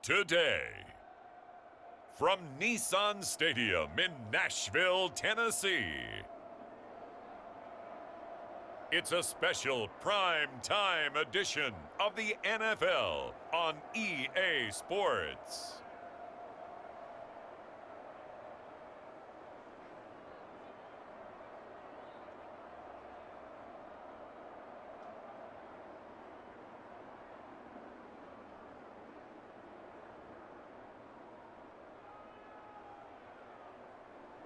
today. From Nissan Stadium in Nashville, Tennessee, it's a special prime time edition of the NFL on EA Sports.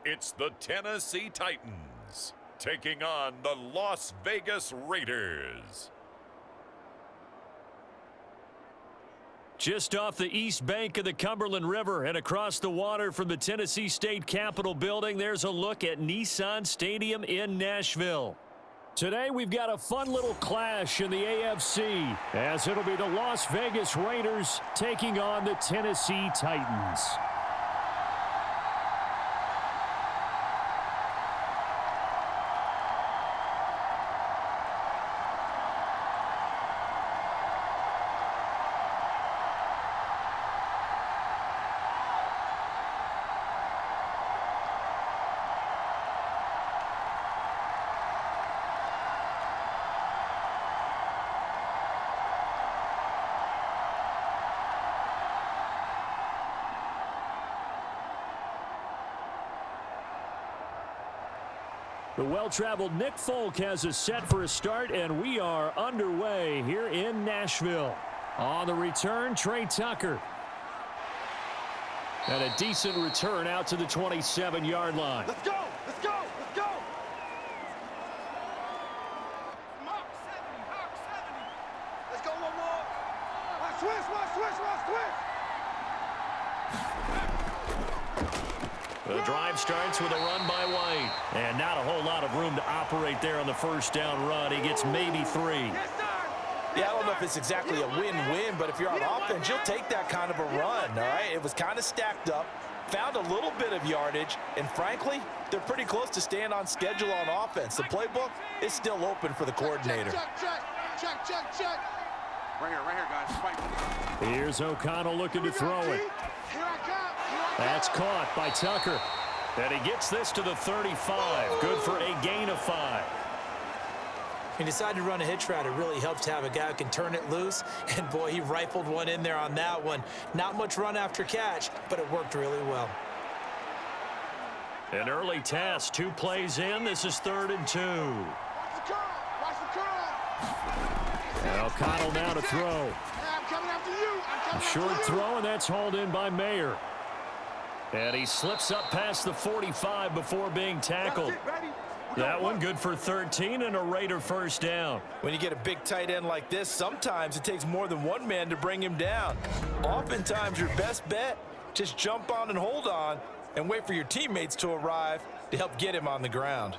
It's the Tennessee Titans taking on the Las Vegas Raiders. Just off the east bank of the Cumberland River and across the water from the Tennessee State Capitol building, there's a look at Nissan Stadium in Nashville. Today we've got a fun little clash in the AFC, as it'll be the Las Vegas Raiders taking on the Tennessee Titans. The well-traveled Nick Folk has us set for a start, and we are underway here in Nashville. On the return, Trey Tucker. And a decent return out to the 27-yard line. Let's go! Let's go! Let's go! Mark 70! Let's go one more! Watch switch! The drive starts with a run by White. And not a whole lot of room to operate there on the first down run. He gets maybe 3. Yeah, I don't know if it's exactly a win-win, but if you're on offense, you'll take that kind of a run, all right? It was kind of stacked up, found a little bit of yardage, and frankly, they're pretty close to staying on schedule on offense. The playbook is still open for the coordinator. Check. Right here, guys. Fight. Here's O'Connell looking to throw it. That's caught by Tucker. And he gets this to the 35. Good for a gain of 5. He decided to run a hitch route. It really helps to have a guy who can turn it loose. And, boy, he rifled one in there on that one. Not much run after catch, but it worked really well. An early task. 2 plays in. This is 3rd and 2. Watch the curl. And O'Connell now to throw. I'm coming after you. Short throw, and that's hauled in by Mayer. And he slips up past the 45 before being tackled. That one good for 13 and a Raider first down. When you get a big tight end like this, sometimes it takes more than one man to bring him down. Oftentimes, your best bet, just jump on and hold on and wait for your teammates to arrive to help get him on the ground.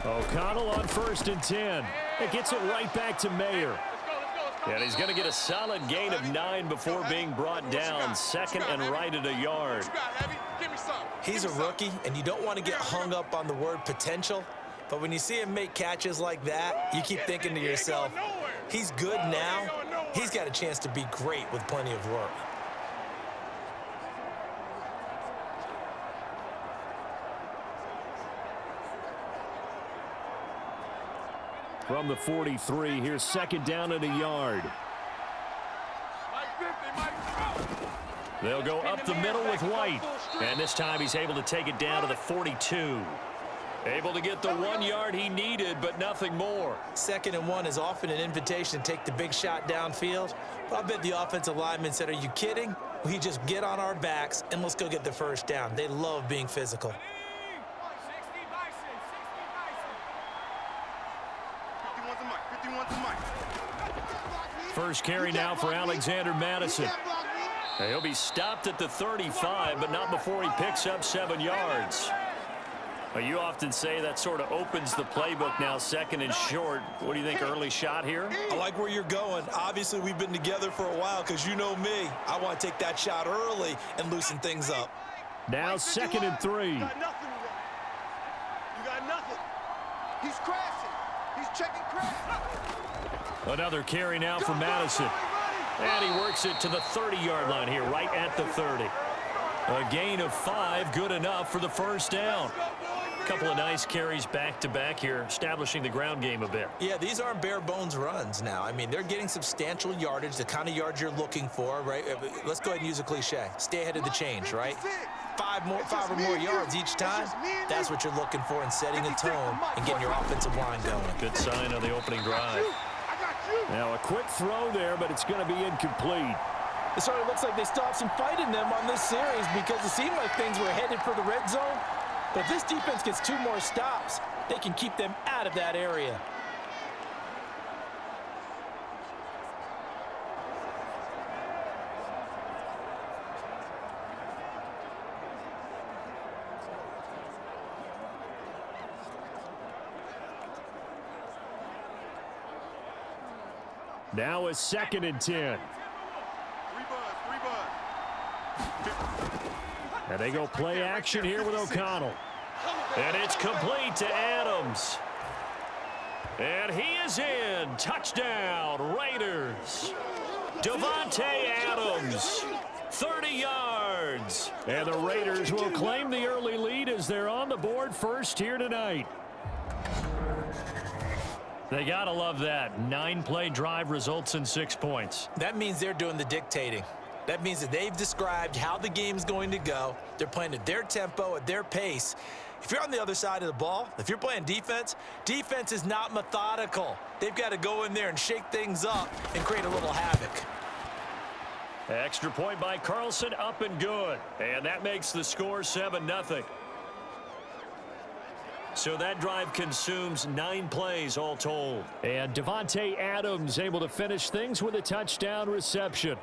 O'Connell on 1st and 10. It gets it right back to Mayer. And he's going to get a solid gain of 9 before being brought down. 2nd and right at a yard. He's a rookie, and you don't want to get hung up on the word potential. But when you see him make catches like that, you keep thinking to yourself, he's good now. He's got a chance to be great with plenty of work. From the 43, here's 2nd down and a yard. They'll go up the middle with White. And this time he's able to take it down to the 42. Able to get the 1 yard he needed, but nothing more. 2nd and 1 is often an invitation to take the big shot downfield. But I bet the offensive lineman said, are you kidding? We just get on our backs and let's go get the first down. They love being physical. First carry now for Alexander Madison. He'll be stopped at the 35, but not before he picks up 7 yards. Well, you often say that sort of opens the playbook now, second and short. What do you think, early shot here? I like where you're going. Obviously, we've been together for a while because you know me. I want to take that shot early and loosen things up. Now 2nd and 3. You got nothing. You got nothing. He's crashing. He's checking crash. Another carry now for Madison. And he works it to the 30-yard line here, right at the 30. A gain of 5, good enough for the first down. A couple of nice carries back-to-back here, establishing the ground game a bit. Yeah, these aren't bare-bones runs now. I mean, they're getting substantial yardage, the kind of yards you're looking for, right? Let's go ahead and use a cliche. Stay ahead of the change, right? Five or more yards each time, that's what you're looking for in setting a tone and getting your offensive line going. Good sign on the opening drive. Now a quick throw there, but it's going to be incomplete. It sort of looks like they still have some fight in them on this series because it seemed like things were headed for the red zone. But if this defense gets 2 more stops, they can keep them out of that area. Now a 2nd and 10. And they go play action here with O'Connell. And it's complete to Adams. And he is in. Touchdown, Raiders. Davante Adams, 30 yards. And the Raiders will claim the early lead as they're on the board first here tonight. They got to love that. 9-play drive results in 6 points. That means they're doing the dictating. That means that they've described how the game's going to go. They're playing at their tempo, at their pace. If you're on the other side of the ball, if you're playing defense, defense is not methodical. They've got to go in there and shake things up and create a little havoc. Extra point by Carlson, up and good. And that makes the score 7-0. So that drive consumes 9 plays all told. And Davante Adams able to finish things with a touchdown reception.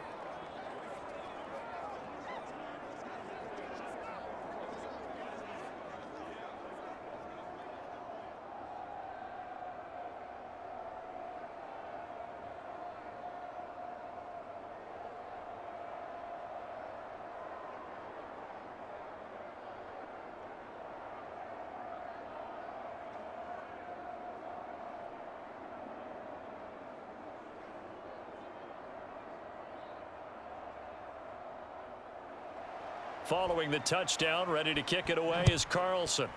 Following the touchdown, ready to kick it away is Carlson.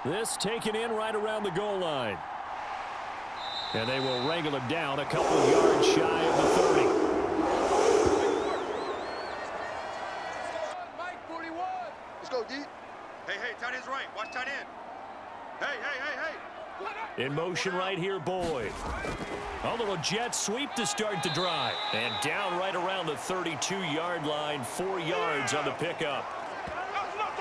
This taken in right around the goal line. And they will wrangle him down a couple yards shy of the 30. Mike 41. Let's go, D. Hey, tight end's right. Watch tight end. Hey. In motion right here, Boyd. A little jet sweep to start the drive. And down right around the 32-yard line, 4 yards on the pickup.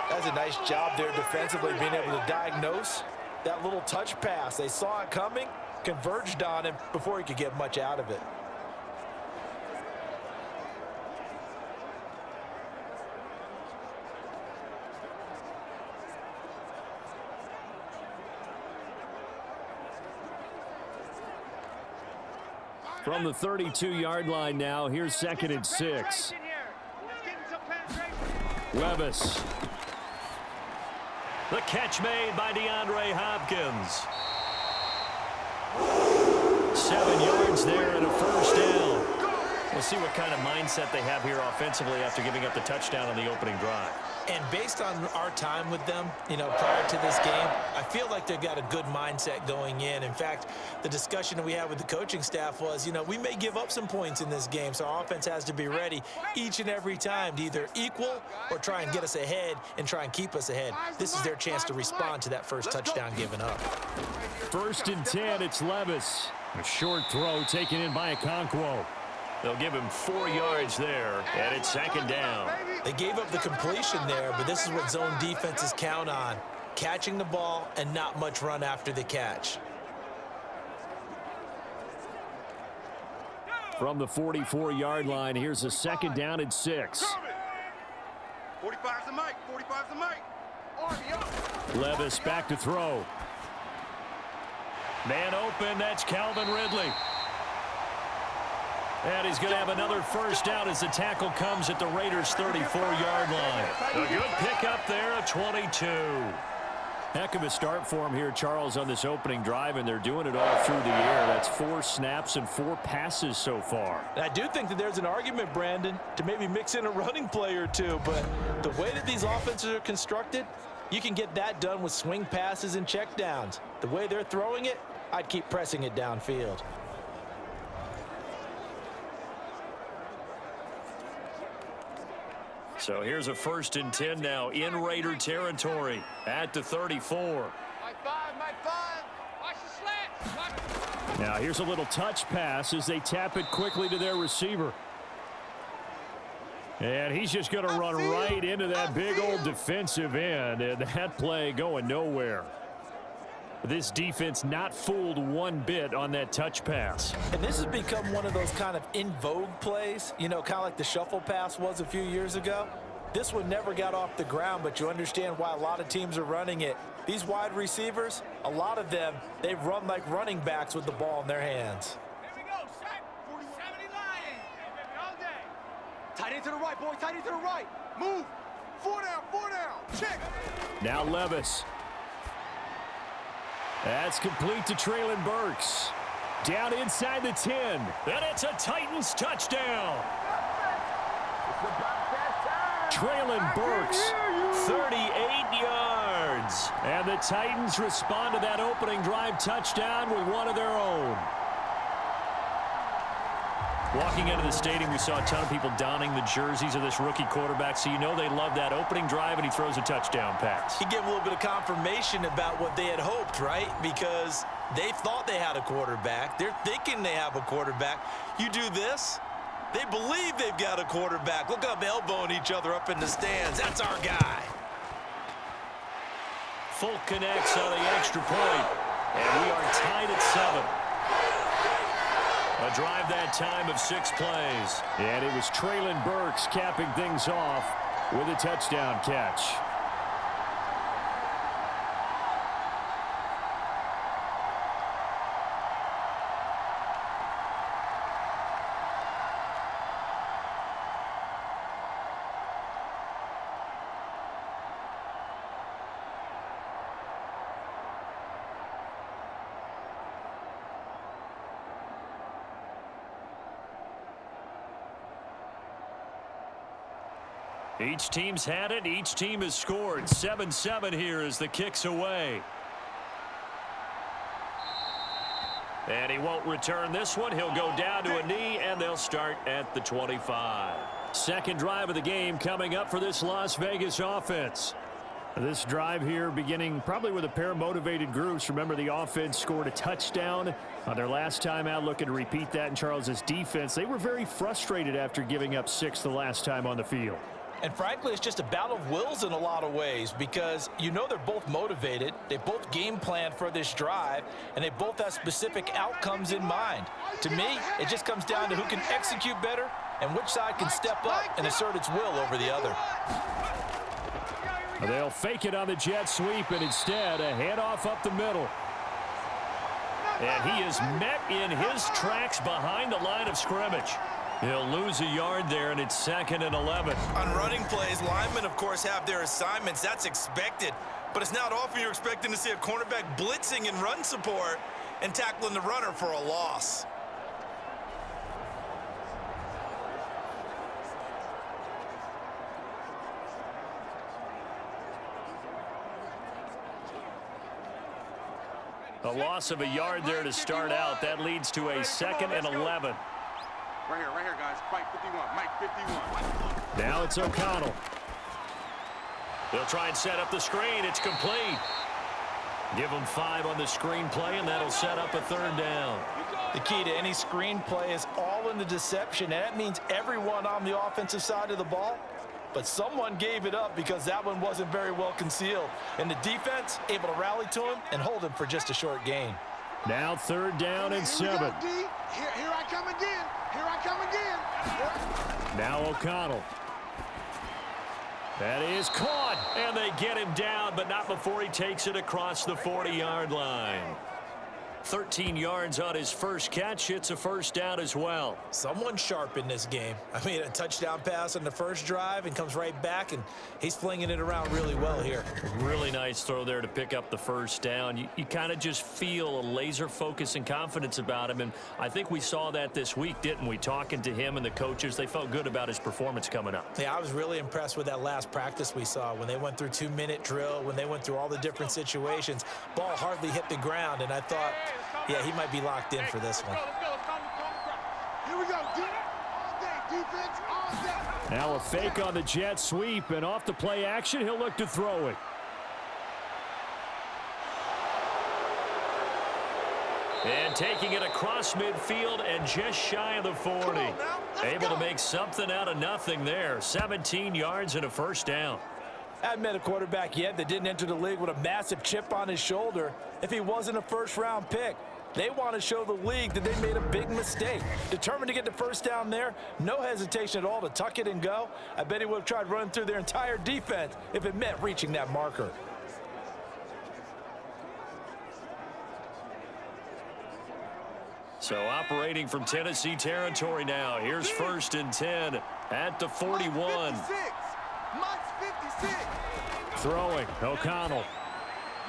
That's a nice job there defensively, being able to diagnose that little touch pass. They saw it coming, converged on him before he could get much out of it. From the 32-yard line now, here's 2nd and 6. Levis. The catch made by DeAndre Hopkins. 7 yards there and a first down. We'll see what kind of mindset they have here offensively after giving up the touchdown on the opening drive. And based on our time with them, prior to this game, I feel like they've got a good mindset going in. In fact, the discussion that we had with the coaching staff was, we may give up some points in this game, so our offense has to be ready each and every time to either equal or try and get us ahead and try and keep us ahead. This is their chance to respond to that first touchdown given up. 1st and 10, it's Levis. A short throw taken in by Okonkwo. They'll give him 4 yards there, and it's 2nd down. They gave up the completion there, but this is what zone defenses count on. Catching the ball and not much run after the catch. From the 44-yard line, here's a 2nd down and 6. 45's the mic. 45's the mic. Army up. Levis back to throw. Man open, that's Calvin Ridley. And he's going to have another first down as the tackle comes at the Raiders' 34-yard line. A good pickup there, a 22. Heck of a start for him here, Charles, on this opening drive, and they're doing it all through the air. That's 4 snaps and 4 passes so far. And I do think that there's an argument, Brandon, to maybe mix in a running play or two, but the way that these offenses are constructed, you can get that done with swing passes and checkdowns. The way they're throwing it, I'd keep pressing it downfield. So here's a 1st and 10 now in Raider territory at the 34. Mike 5. Watch the slats. Now here's a little touch pass as they tap it quickly to their receiver. And he's just going to run right into that big old defensive end, and that play going nowhere. This defense not fooled one bit on that touch pass. And this has become one of those kind of in vogue plays, you know, kind of like the shuffle pass was a few years ago. This one never got off the ground, but you understand why a lot of teams are running it. These wide receivers, a lot of them, they run like running backs with the ball in their hands. Here we go, set. 70 Lions. All day. Tight end to the right, boy. Tight end to the right. Move. 4 down. Check. Now Levis. That's complete to Traylon Burks. Down inside the 10. And it's a Titans touchdown. Traylon Burks, 38 yards. And the Titans respond to that opening drive touchdown with one of their own. Walking into the stadium, we saw a ton of people donning the jerseys of this rookie quarterback, so you know they love that opening drive, and he throws a touchdown pass. He gave a little bit of confirmation about what they had hoped, right? Because they thought they had a quarterback. They're thinking they have a quarterback. You do this, they believe they've got a quarterback. Look up, elbowing each other up in the stands. That's our guy. Folk connects on the extra point, and we are tied at 7. A drive that time of 6 plays. And it was Traylon Burks capping things off with a touchdown catch. Each team's had it. Each team has scored. 7-7 here as the kick's away. And he won't return this one. He'll go down to a knee, and they'll start at the 25. Second drive of the game coming up for this Las Vegas offense. This drive here beginning probably with a pair of motivated groups. Remember, the offense scored a touchdown on their last time out, looking to repeat that in Charles's defense. They were very frustrated after giving up 6 the last time on the field. And frankly, it's just a battle of wills in a lot of ways because you know they're both motivated. They both game plan for this drive, and they both have specific outcomes in mind. To me, it just comes down to who can execute better and which side can step up and assert its will over the other. They'll fake it on the jet sweep, and instead a handoff up the middle. And he is met in his tracks behind the line of scrimmage. He'll lose a yard there, and it's 2nd and 11. On running plays, linemen, of course, have their assignments. That's expected. But it's not often you're expecting to see a cornerback blitzing in run support and tackling the runner for a loss. A loss of a yard there to start out. That leads to a 2nd and 11. Right here, guys. Mike 51. Mike 51. Now it's O'Connell. They'll try and set up the screen. It's complete. Give them 5 on the screen play, and that'll set up a 3rd down. The key to any screen play is all in the deception, and that means everyone on the offensive side of the ball. But someone gave it up because that one wasn't very well concealed. And the defense able to rally to him and hold him for just a short gain. Now 3rd down and 7. Here I come again. Here I come again. Now O'Connell. That is caught, and they get him down, but not before he takes it across the 40-yard line. 13 yards on his first catch. It's a first down as well. Someone sharp in this game. I mean, a touchdown pass on the first drive and comes right back, and he's flinging it around really well here. Really nice throw there to pick up the first down. You kind of just feel a laser focus and confidence about him, and I think we saw that this week, didn't we? Talking to him and the coaches, they felt good about his performance coming up. Yeah, I was really impressed with that last practice we saw when they went through 2-minute drill, when they went through all the different situations. Ball hardly hit the ground, and I thought, yeah, he might be locked in for this one. Here we go. All day, defense, all day. Now a fake on the jet sweep, and off the play action, he'll look to throw it. And taking it across midfield and just shy of the 40. Able to make something out of nothing there. 17 yards and a first down. I haven't met a quarterback yet that didn't enter the league with a massive chip on his shoulder if he wasn't a first-round pick. They want to show the league that they made a big mistake. Determined to get the first down there, no hesitation at all to tuck it and go. I bet he would have tried running through their entire defense if it meant reaching that marker. So operating from Tennessee territory now. Here's 1st and 10 at the 41. Mike's 56. Throwing, O'Connell.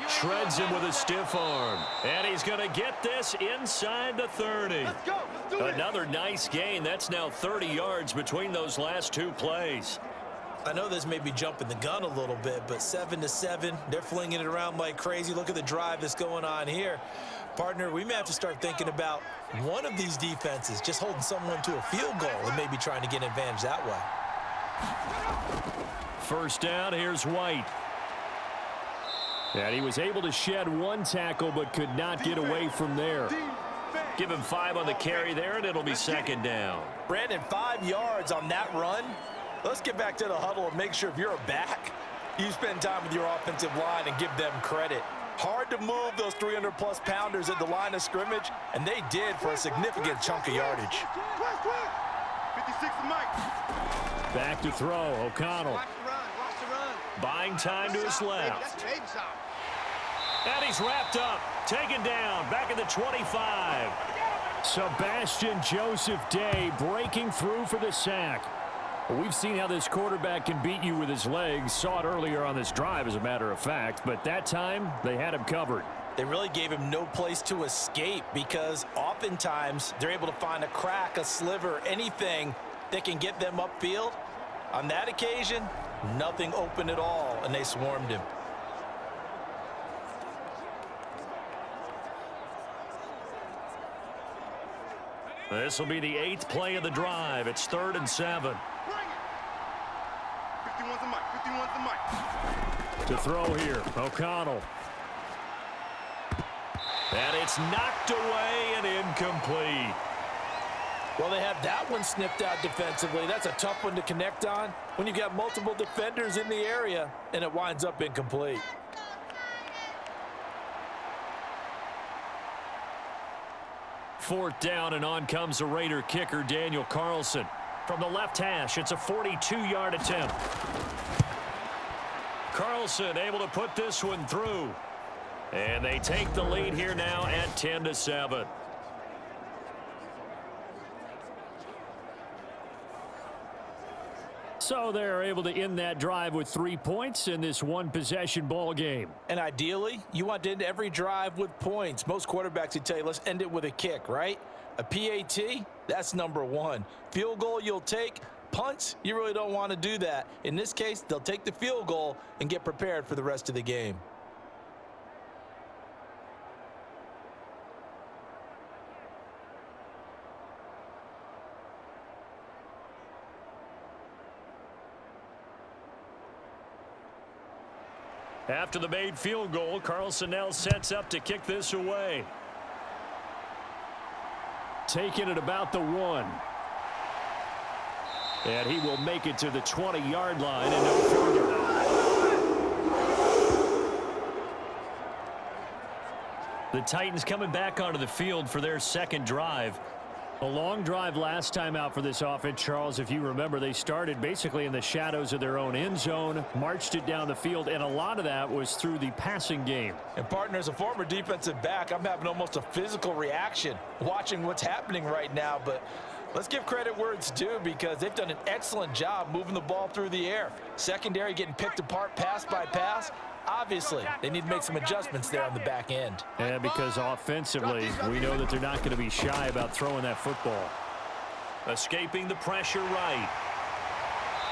Shreds him with a stiff arm. And he's going to get this inside the 30. Let's go. Let's do it. Another nice gain. That's now 30 yards between those last two plays. I know this may be jumping the gun a little bit, but 7-7, they're flinging it around like crazy. Look at the drive that's going on here. Partner, we may have to start thinking about one of these defenses just holding someone to a field goal and maybe trying to get an advantage that way. First down, here's White. And he was able to shed one tackle but could not get away from there. Give him 5 on the carry there, and it'll be second down. Brandon, 5 yards on that run. Let's get back to the huddle and make sure if you're a back, you spend time with your offensive line and give them credit. Hard to move those 300-plus pounders at the line of scrimmage, and they did for a significant chunk of yardage. 56 to Mike. Back to throw, O'Connell. Watch the run. Watch the run. Buying time to his left. That's baby shot. And he's wrapped up, taken down, back at the 25. Sebastian Joseph Day breaking through for the sack. We've seen how this quarterback can beat you with his legs. Saw it earlier on this drive, as a matter of fact. But that time, they had him covered. They really gave him no place to escape because oftentimes they're able to find a crack, a sliver, anything that can get them upfield. On that occasion, nothing open at all, and they swarmed him. This will be the 8th play of the drive. It's 3rd and 7. 51 to Mike. 51 to Mike. To throw here, O'Connell. And it's knocked away and incomplete. Well, they have that one snipped out defensively. That's a tough one to connect on when you've got multiple defenders in the area, and it winds up incomplete. Fourth down, and on comes the Raider kicker, Daniel Carlson. From the left hash, it's a 42-yard attempt. Carlson able to put this one through. And they take the lead here now at 10-7. So they're able to end that drive with 3 points in this one-possession ball game. And ideally, you want to end every drive with points. Most quarterbacks would tell you, let's end it with a kick, right? A PAT, that's number 1. Field goal you'll take. Punts, you really don't want to do that. In this case, they'll take the field goal and get prepared for the rest of the game. After the made field goal, Carlson now sets up to kick this away. Taking it about the 1. And he will make it to the 20-yard line and no further. The Titans coming back onto the field for their second drive. A long drive last time out for this offense, Charles. If you remember, they started basically in the shadows of their own end zone, marched it down the field, and a lot of that was through the passing game. And partner, as a former defensive back, I'm having almost a physical reaction watching what's happening right now. But let's give credit where it's due, because they've done an excellent job moving the ball through the air. Secondary getting picked apart pass by pass. Obviously, they need to make some adjustments there on the back end. And because offensively, we know that they're not going to be shy about throwing that football. Escaping the pressure right.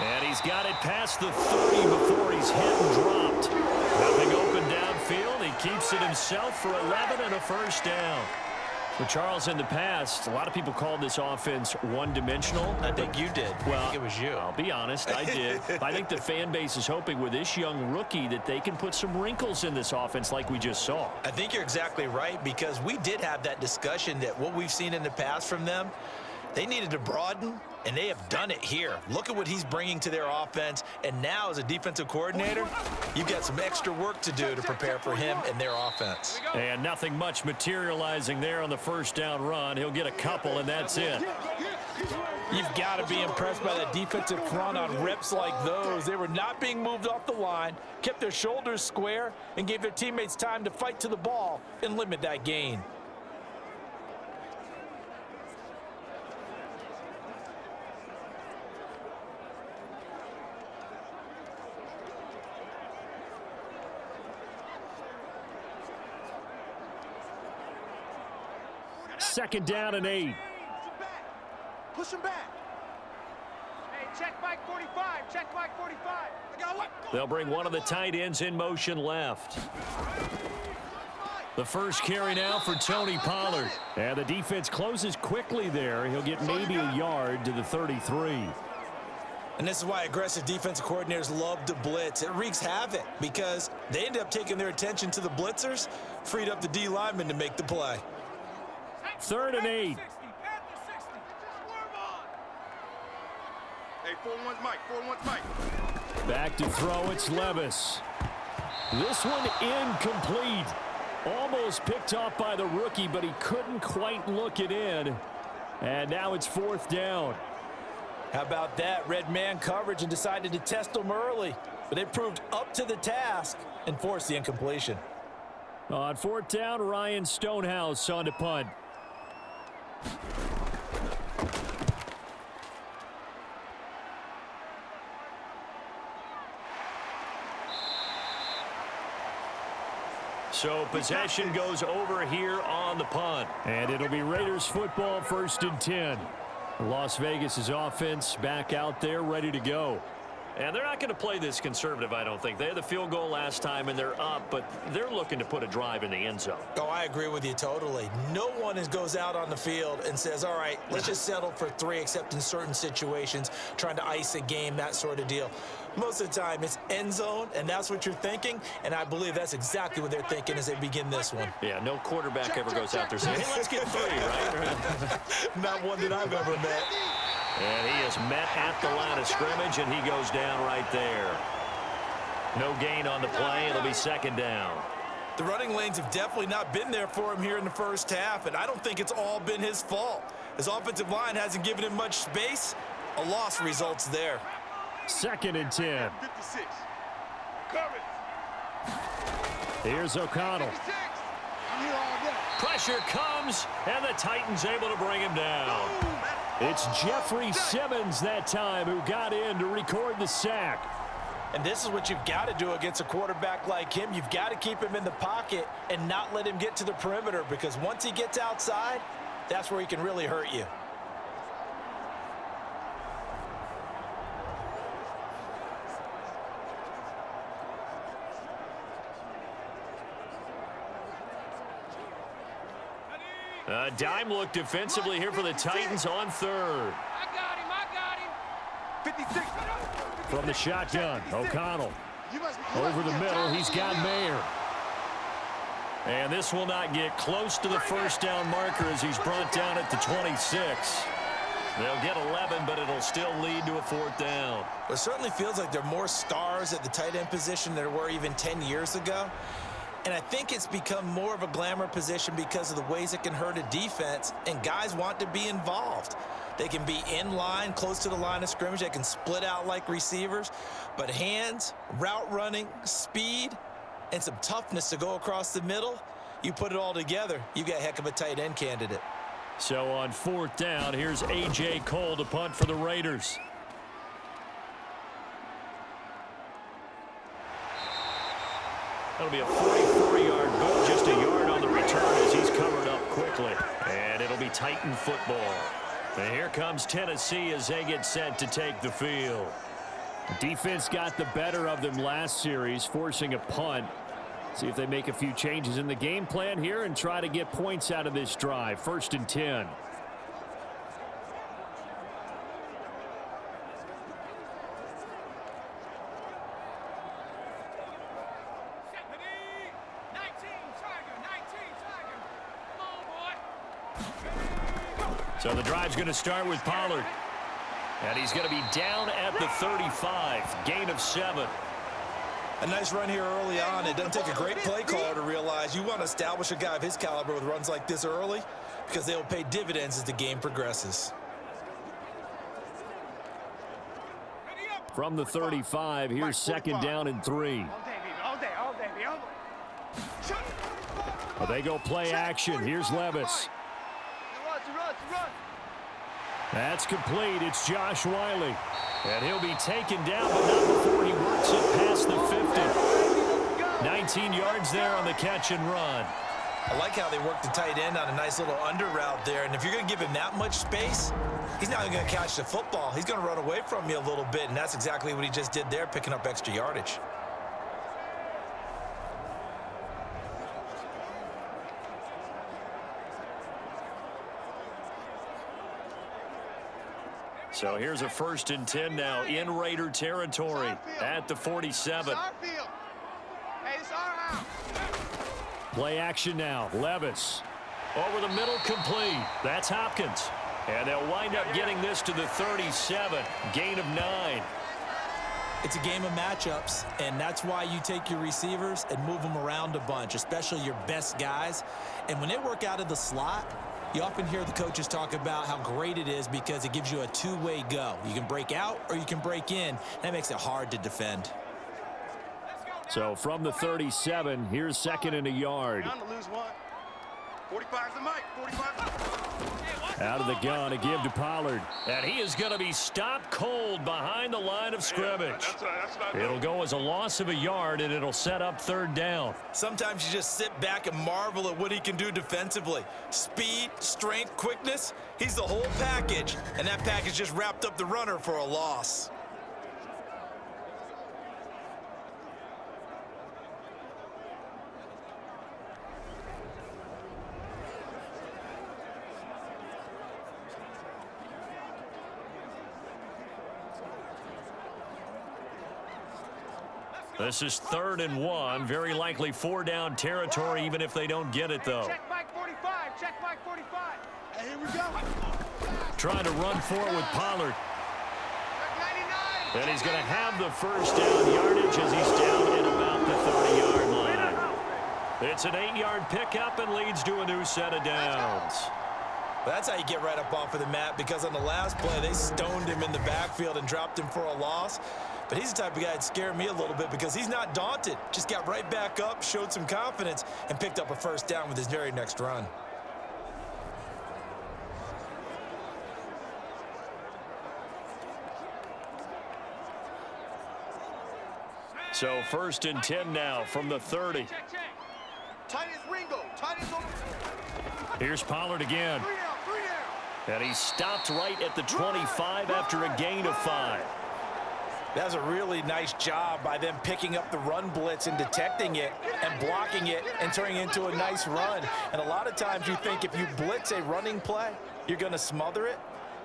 And he's got it past the 30 before he's hit and dropped. Nothing open downfield. He keeps it himself for 11 and a first down. Well, Charles, in the past, a lot of people called this offense one-dimensional. I think you did. Well, I think it was you. I'll be honest, I did. I think the fan base is hoping with this young rookie that they can put some wrinkles in this offense like we just saw. I think you're exactly right, because we did have that discussion that what we've seen in the past from them, they needed to broaden, and they have done it here. Look at what he's bringing to their offense, and now as a defensive coordinator, you've got some extra work to do to prepare for him and their offense. And nothing much materializing there on the first down run. He'll get a couple, and that's it. You've got to be impressed by that defensive front on reps like those. They were not being moved off the line, kept their shoulders square, and gave their teammates time to fight to the ball and limit that gain. Second down and 8. Push him back. Hey, check Mike 45. Check Mike 45. I got what? They'll bring one of the tight ends in motion left. The first carry now for Tony Pollard. And the defense closes quickly there. He'll get maybe a yard to the 33. And this is why aggressive defensive coordinators love to blitz. It wreaks havoc because they end up taking their attention to the blitzers, freed up the D lineman to make the play. Third and 8. Hey, 4-1's Mike. 4-1's Mike. Back to throw, it's Levis. This one incomplete. Almost picked off by the rookie, but he couldn't quite look it in. And now it's fourth down. How about that? Red man coverage and decided to test them early. But it proved up to the task and forced the incompletion. On fourth down, Ryan Stonehouse on to punt. So possession goes over here on the punt. And it'll be Raiders football, 1st and 10. Las Vegas' offense back out there ready to go. And they're not going to play this conservative, I don't think. They had the field goal last time, and they're up, but they're looking to put a drive in the end zone. Oh, I agree with you totally. No one goes out on the field and says, all right, let's just settle for 3, except in certain situations, trying to ice a game, that sort of deal. Most of the time, it's end zone, and that's what you're thinking, and I believe that's exactly what they're thinking as they begin this one. Yeah, no quarterback ever goes out there saying, hey, let's get 3, right? Not one that I've ever met. And he is met at the line of scrimmage, and he goes down right there. No gain on the play. It'll be second down. The running lanes have definitely not been there for him here in the first half, and I don't think it's all been his fault. His offensive line hasn't given him much space. A loss results there. 2nd and 10. 56. Cover. Here's O'Connell. 56. I'm here all day. Pressure comes, and the Titans able to bring him down. It's Jeffrey Simmons that time who got in to record the sack. And this is what you've got to do against a quarterback like him. You've got to keep him in the pocket and not let him get to the perimeter, because once he gets outside, that's where he can really hurt you. Dime look defensively here for the Titans on 3rd. I got him. 56. From the shotgun, O'Connell. Over the middle, he's got Mayer. And this will not get close to the first down marker as he's brought down at the 26. They'll get 11, but it'll still lead to a 4th down. It certainly feels like there are more stars at the tight end position than there were even 10 years ago. And I think it's become more of a glamour position because of the ways it can hurt a defense, and guys want to be involved. They can be in line, close to the line of scrimmage. They can split out like receivers. But hands, route running, speed, and some toughness to go across the middle, you put it all together, you got a heck of a tight end candidate. So on 4th down, here's A.J. Cole to punt for the Raiders. That'll be a 44-yard boot, just a yard on the return as he's covered up quickly. And it'll be Titan football. And here comes Tennessee as they get set to take the field. Defense got the better of them last series, forcing a punt. See if they make a few changes in the game plan here and try to get points out of this drive. 1st and 10. So the drive's going to start with Pollard. And he's going to be down at the 35. Gain of 7. A nice run here early on. It doesn't take a great play caller to realize you want to establish a guy of his caliber with runs like this early because they will pay dividends as the game progresses. From the 35, here's 2nd down and 3. Well, they go play action. Here's Levis. That's complete. It's Josh Wiley. And he'll be taken down, but not before he works it past the 50. 19 yards there on the catch and run. I like how they work the tight end on a nice little under route there. And if you're going to give him that much space, he's not going to catch the football. He's going to run away from you a little bit, and that's exactly what he just did there, picking up extra yardage. So here's a 1st and 10 now in Raider territory at the 47. Play action now. Levis. Over the middle, complete. That's Hopkins. And they'll wind up getting this to the 37. Gain of 9. It's a game of matchups, and that's why you take your receivers and move them around a bunch, especially your best guys. And when they work out of the slot, you often hear the coaches talk about how great it is because it gives you a two-way go. You can break out or you can break in. That makes it hard to defend. So from the 37, here's 2nd and a yard. 45's the mic. 45. Out of the gun, a give to Pollard. And he is going to be stopped cold behind the line of scrimmage. It'll go as a loss of a yard, and it'll set up 3rd down. Sometimes you just sit back and marvel at what he can do defensively. Speed, strength, quickness, he's the whole package. And that package just wrapped up the runner for a loss. This is 3rd and 1. Very likely 4-down territory, even if they don't get it, though. Check Mike 45. Check Mike 45. Hey, here we go. Trying to run for it with Pollard. Check 99. And he's going to have the 1st down yardage as he's down at about the 30-yard line. It's an 8-yard pickup and leads to a new set of downs. Well, that's how you get right up off of the mat, because on the last play, they stoned him in the backfield and dropped him for a loss. But he's the type of guy that scared me a little bit because he's not daunted. Just got right back up, showed some confidence, and picked up a 1st down with his very next run. So 1st and 10 now from the 30. Check. Tight is Ringo. Tight is over. Here's Pollard again. 3 down. And he stopped right at the 25 after a gain of 5. That was a really nice job by them picking up the run blitz and detecting it and blocking it and turning it into a nice run. And a lot of times you think if you blitz a running play, you're going to smother it.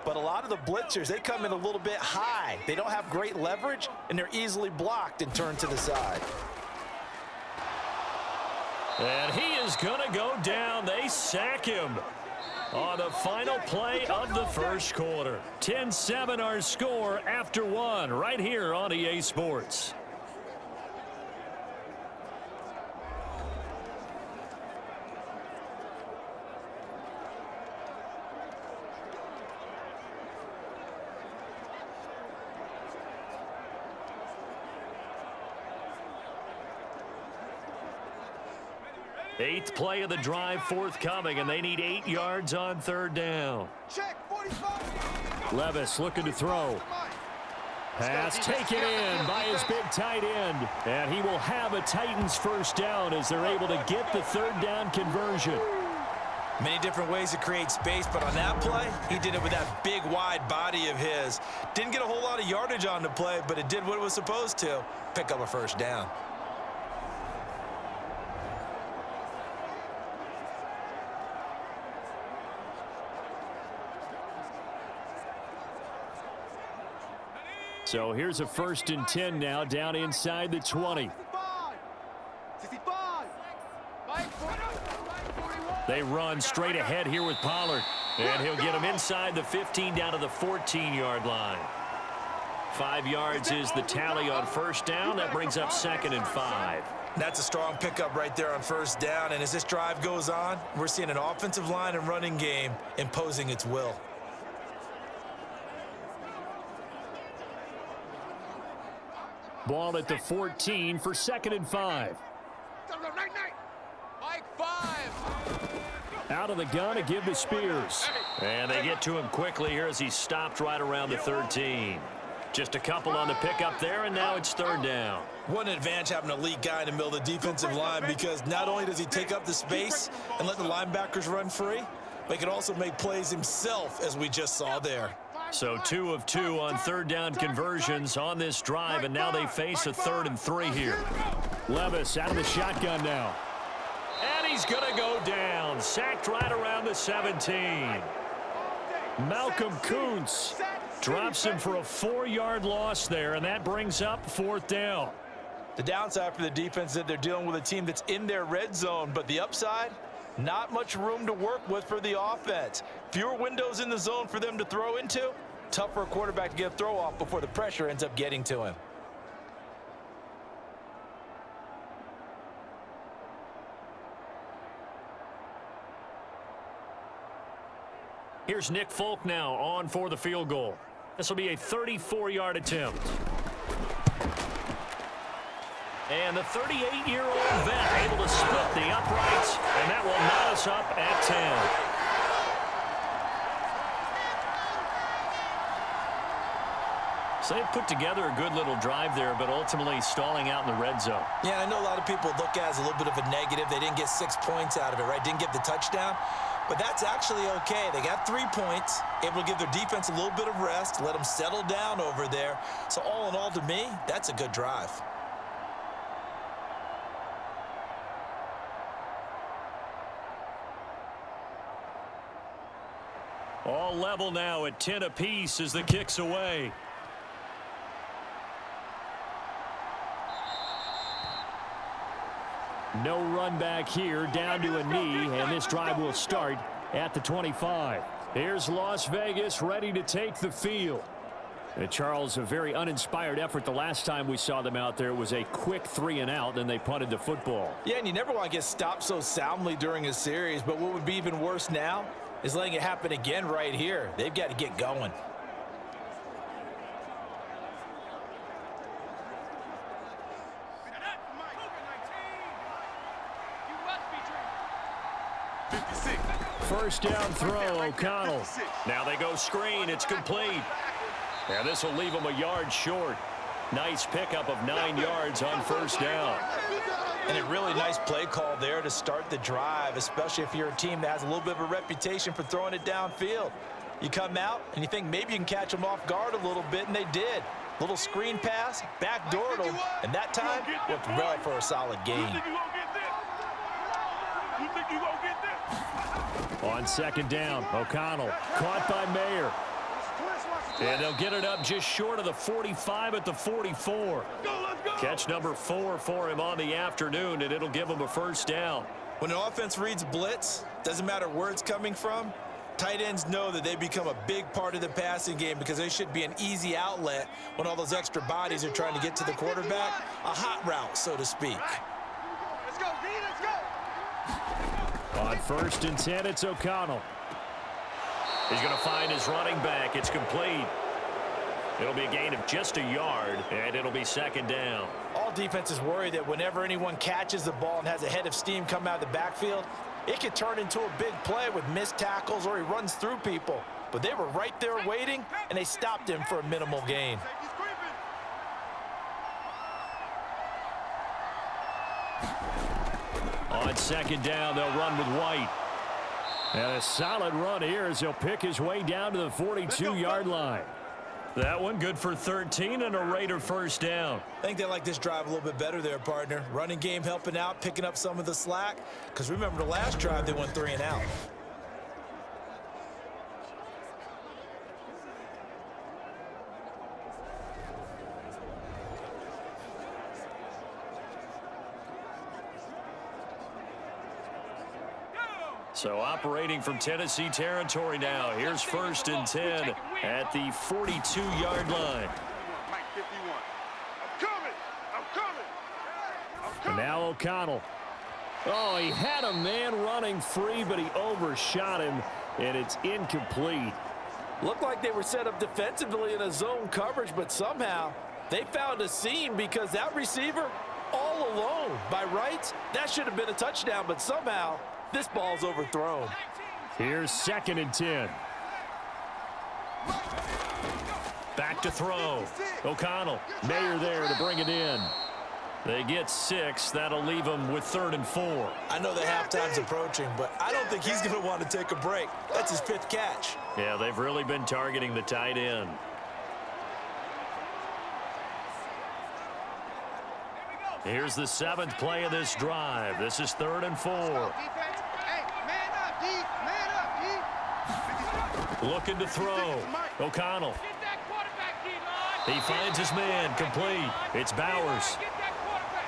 But a lot of the blitzers, they come in a little bit high. They don't have great leverage, and they're easily blocked and turned to the side. And he is going to go down. They sack him on the final play of the 1st quarter. 10-7 our score after 1 right here on EA Sports. 8th play of the drive forthcoming, and they need 8 yards on 3rd down. Check, 45. Levis looking to throw. Pass taken in by his big tight end. And he will have a Titans first down as they're able to get the 3rd down conversion. Many different ways to create space, but on that play, he did it with that big, wide body of his. Didn't get a whole lot of yardage on the play, but it did what it was supposed to. Pick up a first down. So here's a 1st and 10 now, down inside the 20. 65. They run straight ahead here with Pollard. And he'll get him inside the 15 down to the 14-yard line. 5 yards is the tally on 1st down. That brings up 2nd and 5. That's a strong pickup right there on 1st down. And as this drive goes on, we're seeing an offensive line and running game imposing its will. Ball at the 14 for 2nd and 5. Mike 5. Out of the gun to give to Spears. And they get to him quickly here as he stopped right around the 13. Just a couple on the pickup there, and now it's 3rd down. What an advantage having an elite guy in the middle of the defensive line, because not only does he take up the space and let the linebackers run free, but he can also make plays himself, as we just saw there. So 2 of 2 on 3rd down conversions on this drive, and now they face a 3rd and 3 here. Levis out of the shotgun now. And he's going to go down. Sacked right around the 17. Malcolm Kuntz drops him for a 4-yard loss there, and that brings up 4th down. The downside for the defense is that they're dealing with a team that's in their red zone, but the upside, not much room to work with for the offense. Fewer windows in the zone for them to throw into. Tough for a quarterback to get a throw off before the pressure ends up getting to him. Here's Nick Folk now on for the field goal. This will be a 34-yard attempt. And the 38-year-old vet able to split the uprights, and that will knot us up at 10. So they put together a good little drive there, but ultimately stalling out in the red zone. Yeah, I know a lot of people look at it as a little bit of a negative. They didn't get 6 points out of it, right? Didn't get the touchdown. But that's actually okay. They got 3 points, able to give their defense a little bit of rest, let them settle down over there. So all in all, to me, that's a good drive. All level now at 10 apiece as the kick's away. No run back here, down to a knee, and this drive will start at the 25. Here's Las Vegas ready to take the field. And Charles, a very uninspired effort the last time we saw them out there. It was a quick 3 and out, and they punted the football. Yeah, and you never want to get stopped so soundly during a series, but what would be even worse now is letting it happen again right here. They've got to get going. First down throw, O'Connell. Now they go screen. It's complete. And this will leave them a yard short. Nice pickup of 9 yards on first down. And a really nice play call there to start the drive, especially if you're a team that has a little bit of a reputation for throwing it downfield. You come out and you think maybe you can catch them off guard a little bit, and they did. Little screen pass, backdoored them, and that time worked well for a solid gain. On second down, O'Connell caught by Mayer. And they'll get it up just short of the 45 at the 44. Catch number 4 for him on the afternoon, and it'll give him a first down. When an offense reads blitz, doesn't matter where it's coming from, tight ends know that they become a big part of the passing game because they should be an easy outlet when all those extra bodies are trying to get to the quarterback. A hot route, so to speak. Let's go, D, let's go. On first and 10, it's O'Connell. He's going to find his running back. It's complete. It'll be a gain of just a yard, and it'll be second down. All defenses worry that whenever anyone catches the ball and has a head of steam come out of the backfield, it could turn into a big play with missed tackles or he runs through people. But they were right there waiting, and they stopped him for a minimal gain. On second down, they'll run with White. And a solid run here as he'll pick his way down to the 42-yard line. That one good for 13 and a Raider first down. I think they like this drive a little bit better there, partner. Running game helping out, picking up some of the slack. Because remember the last drive, they went 3 and out. So operating from Tennessee territory now. Here's first and 10 at the 42-yard line. And now O'Connell. Oh, he had a man running free, but he overshot him, and it's incomplete. Looked like they were set up defensively in a zone coverage, but somehow they found a seam because that receiver all alone. By rights, that should have been a touchdown, but somehow this ball's overthrown. Here's second and 10. Back to throw. O'Connell, Mayer there to bring it in. They get 6. That'll leave them with 3rd and 4. I know the halftime's approaching, but I don't think he's going to want to take a break. That's his 5th catch. Yeah, they've really been targeting the tight end. Here's the 7th play of this drive. This is 3rd and 4. Looking to throw. O'Connell. He finds his man. Complete. It's Bowers.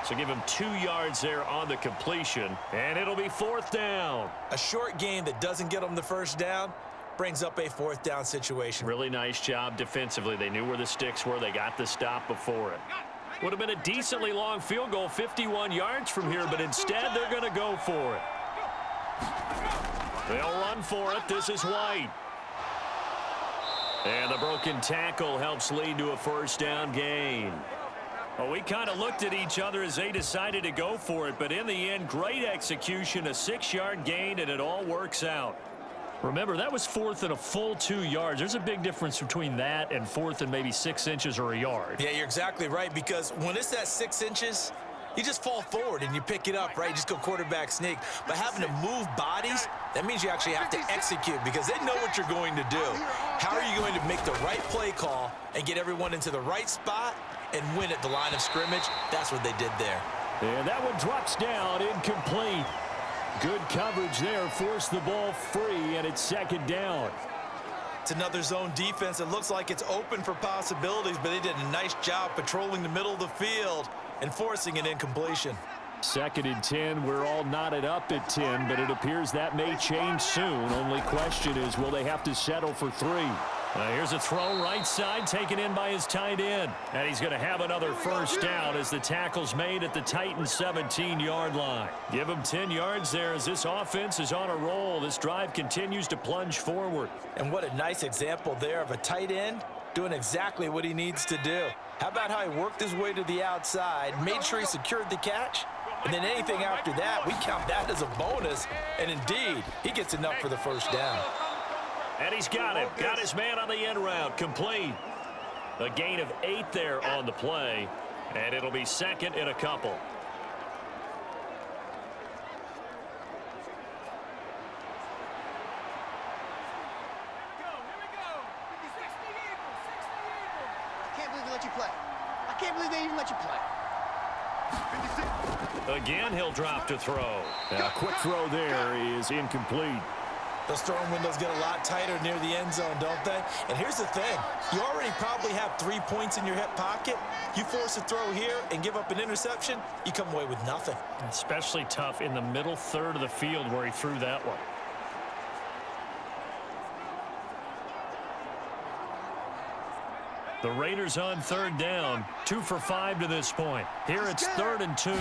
So give him 2 yards there on the completion, and it'll be 4th down. A short gain that doesn't get them the first down brings up a 4th down situation. Really nice job defensively. They knew where the sticks were. They got the stop before it. Would have been a decently long field goal, 51 yards from here, but instead they're going to go for it. They'll run for it. This is White. And the broken tackle helps lead to a first down gain. Well, we kind of looked at each other as they decided to go for it, but in the end, great execution, a 6-yard gain, and it all works out. Remember, that was 4th and a full 2 yards. There's a big difference between that and 4th and maybe 6 inches or a yard. Yeah, you're exactly right, because when it's that 6 inches, you just fall forward and you pick it up, right? You just go quarterback sneak. But having to move bodies, that means you actually have to execute because they know what you're going to do. How are you going to make the right play call and get everyone into the right spot and win at the line of scrimmage? That's what they did there. And that one drops down, incomplete. Good coverage there, forced the ball free, and it's 2nd down. It's another zone defense. It looks like it's open for possibilities, but they did a nice job patrolling the middle of the field and forcing an incompletion. 2nd and 10. We're all knotted up at 10, but it appears that may change soon. Only question is, will they have to settle for 3? Here's a throw right side taken in by his tight end. And he's going to have another first down as the tackle's made at the Titans' 17-yard line. Give him 10 yards there as this offense is on a roll. This drive continues to plunge forward. And what a nice example there of a tight end doing exactly what he needs to do. How about how he worked his way to the outside, made sure he secured the catch, and then anything after that, we count that as a bonus. And indeed, he gets enough for the first down. And he's got him. Got his man on the end route. Complete. A gain of 8 there on the play. And it'll be 2nd and a couple. I can't believe they let you play. I can't believe they even let you play. Again, he'll drop to throw. A quick throw there is incomplete. Those throwing windows get a lot tighter near the end zone, don't they? And here's the thing. You already probably have 3 points in your hip pocket. You force a throw here and give up an interception, you come away with nothing. Especially tough in the middle third of the field where he threw that one. The Raiders on 3rd down. 2 for 5 to this point. Here it's 3rd and 2.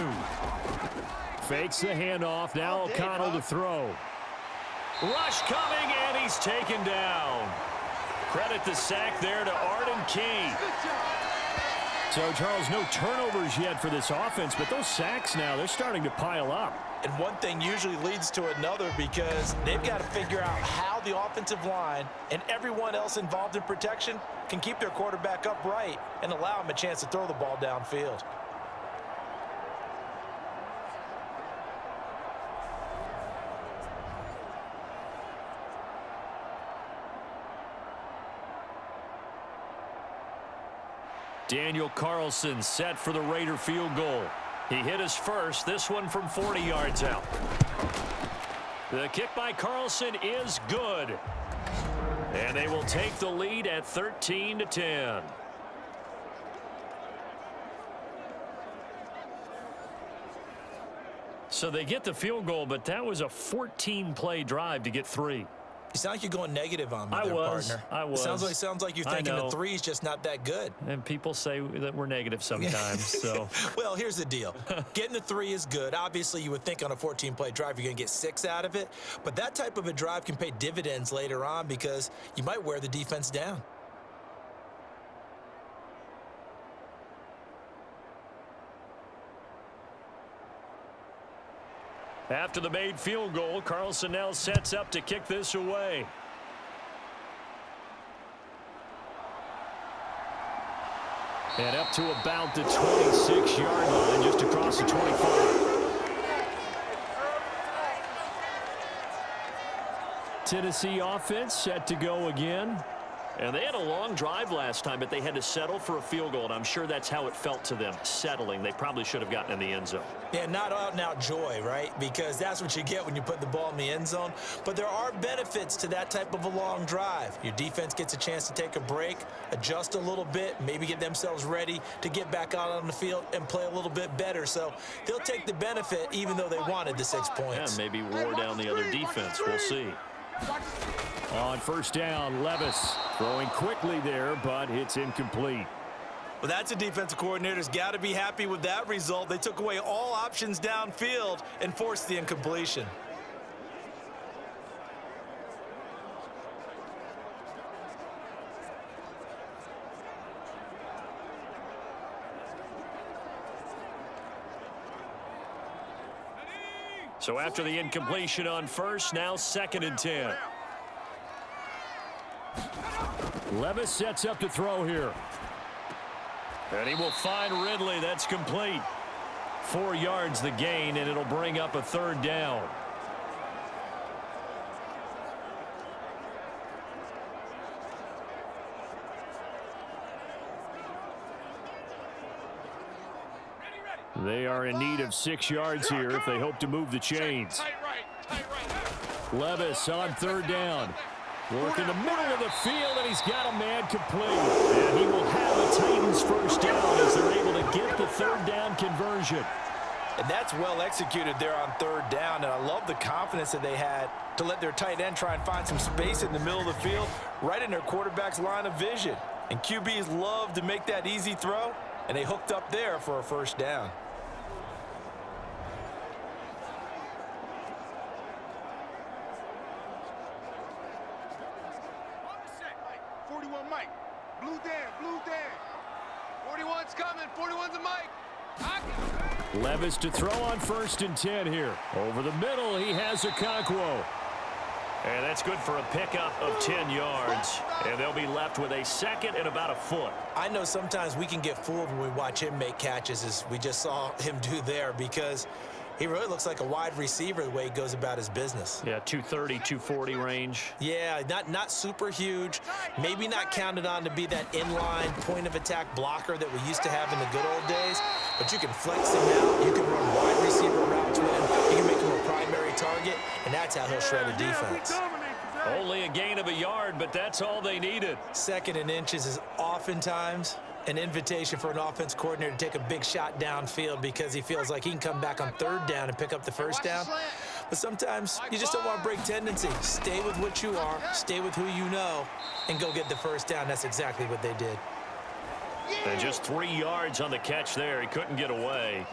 Fakes the handoff. Now O'Connell to throw. Rush coming, and he's taken down. Credit the sack there to Arden Key. So, Charles, no turnovers yet for this offense, but those sacks now, they're starting to pile up. And one thing usually leads to another because they've got to figure out how the offensive line and everyone else involved in protection can keep their quarterback upright and allow him a chance to throw the ball downfield. Daniel Carlson set for the Raider field goal. He hit his first, this one from 40 yards out. The kick by Carlson is good. And they will take the lead at 13-10. So they get the field goal, but that was a 14-play drive to get 3. You sound like you're going negative on me, partner. I was. Sounds like you're thinking the 3 is just not that good. And people say that we're negative sometimes. So, well, here's the deal. Getting the 3 is good. Obviously, you would think on a 14-play drive you're going to get 6 out of it. But that type of a drive can pay dividends later on because you might wear the defense down. After the made field goal, Carlson now sets up to kick this away. And up to about the 26-yard line, just across the 25. Tennessee offense set to go again. And they had a long drive last time, but they had to settle for a field goal, and I'm sure that's how it felt to them, settling. They probably should have gotten in the end zone. Yeah, not out-and-out joy, right? Because that's what you get when you put the ball in the end zone. But there are benefits to that type of a long drive. Your defense gets a chance to take a break, adjust a little bit, maybe get themselves ready to get back out on the field and play a little bit better. So they'll take the benefit even though they wanted the 6 points. Yeah, maybe wore down the other defense. We'll see. On first down, Levis throwing quickly there, but it's incomplete. Well, that's a defensive coordinator's got to be happy with that result. They took away all options downfield and forced the incompletion. So after the incompletion on first, now 2nd and 10. Levis sets up to throw here. And he will find Ridley. That's complete. 4 yards the gain, and it'll bring up a 3rd down. They are in need of 6 yards here if they hope to move the chains. Levis on 3rd down. Work in the middle of the field, and he's got a man complete. And he will have a Titans first down as they're able to get the 3rd down conversion. And that's well executed there on 3rd down, and I love the confidence that they had to let their tight end try and find some space in the middle of the field, right in their quarterback's line of vision. And QBs love to make that easy throw, and they hooked up there for a first down. Mike. Blue Dan. 41's coming. 41's a Mike. Levis to throw on 1st and 10 here. Over the middle, he has Okonkwo. And that's good for a pickup of 10 yards. And they'll be left with a 2nd and about a foot. I know sometimes we can get fooled when we watch him make catches, as we just saw him do there, because he really looks like a wide receiver the way he goes about his business. Yeah, 230, 240 range. Yeah, not super huge. Maybe not counted on to be that inline point-of-attack blocker that we used to have in the good old days. But you can flex him out. You can run wide receiver routes with him. You can make him a primary target, and that's how he'll shred a defense. Only a gain of a yard, but that's all they needed. 2nd and inches is oftentimes an invitation for an offense coordinator to take a big shot downfield because he feels like he can come back on 3rd down and pick up the first down. But sometimes you just don't want to break tendency. Stay with what you are, stay with who you know, and go get the first down. That's exactly what they did. And just 3 yards on the catch there. He couldn't get away.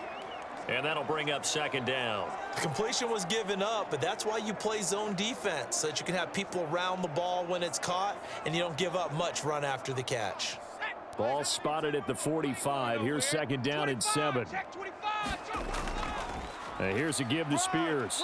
And that'll bring up 2nd down. The completion was given up, but that's why you play zone defense, so that you can have people around the ball when it's caught, and you don't give up much run after the catch. Ball spotted at the 45. Here's second down and 7. Here's a give to Spears.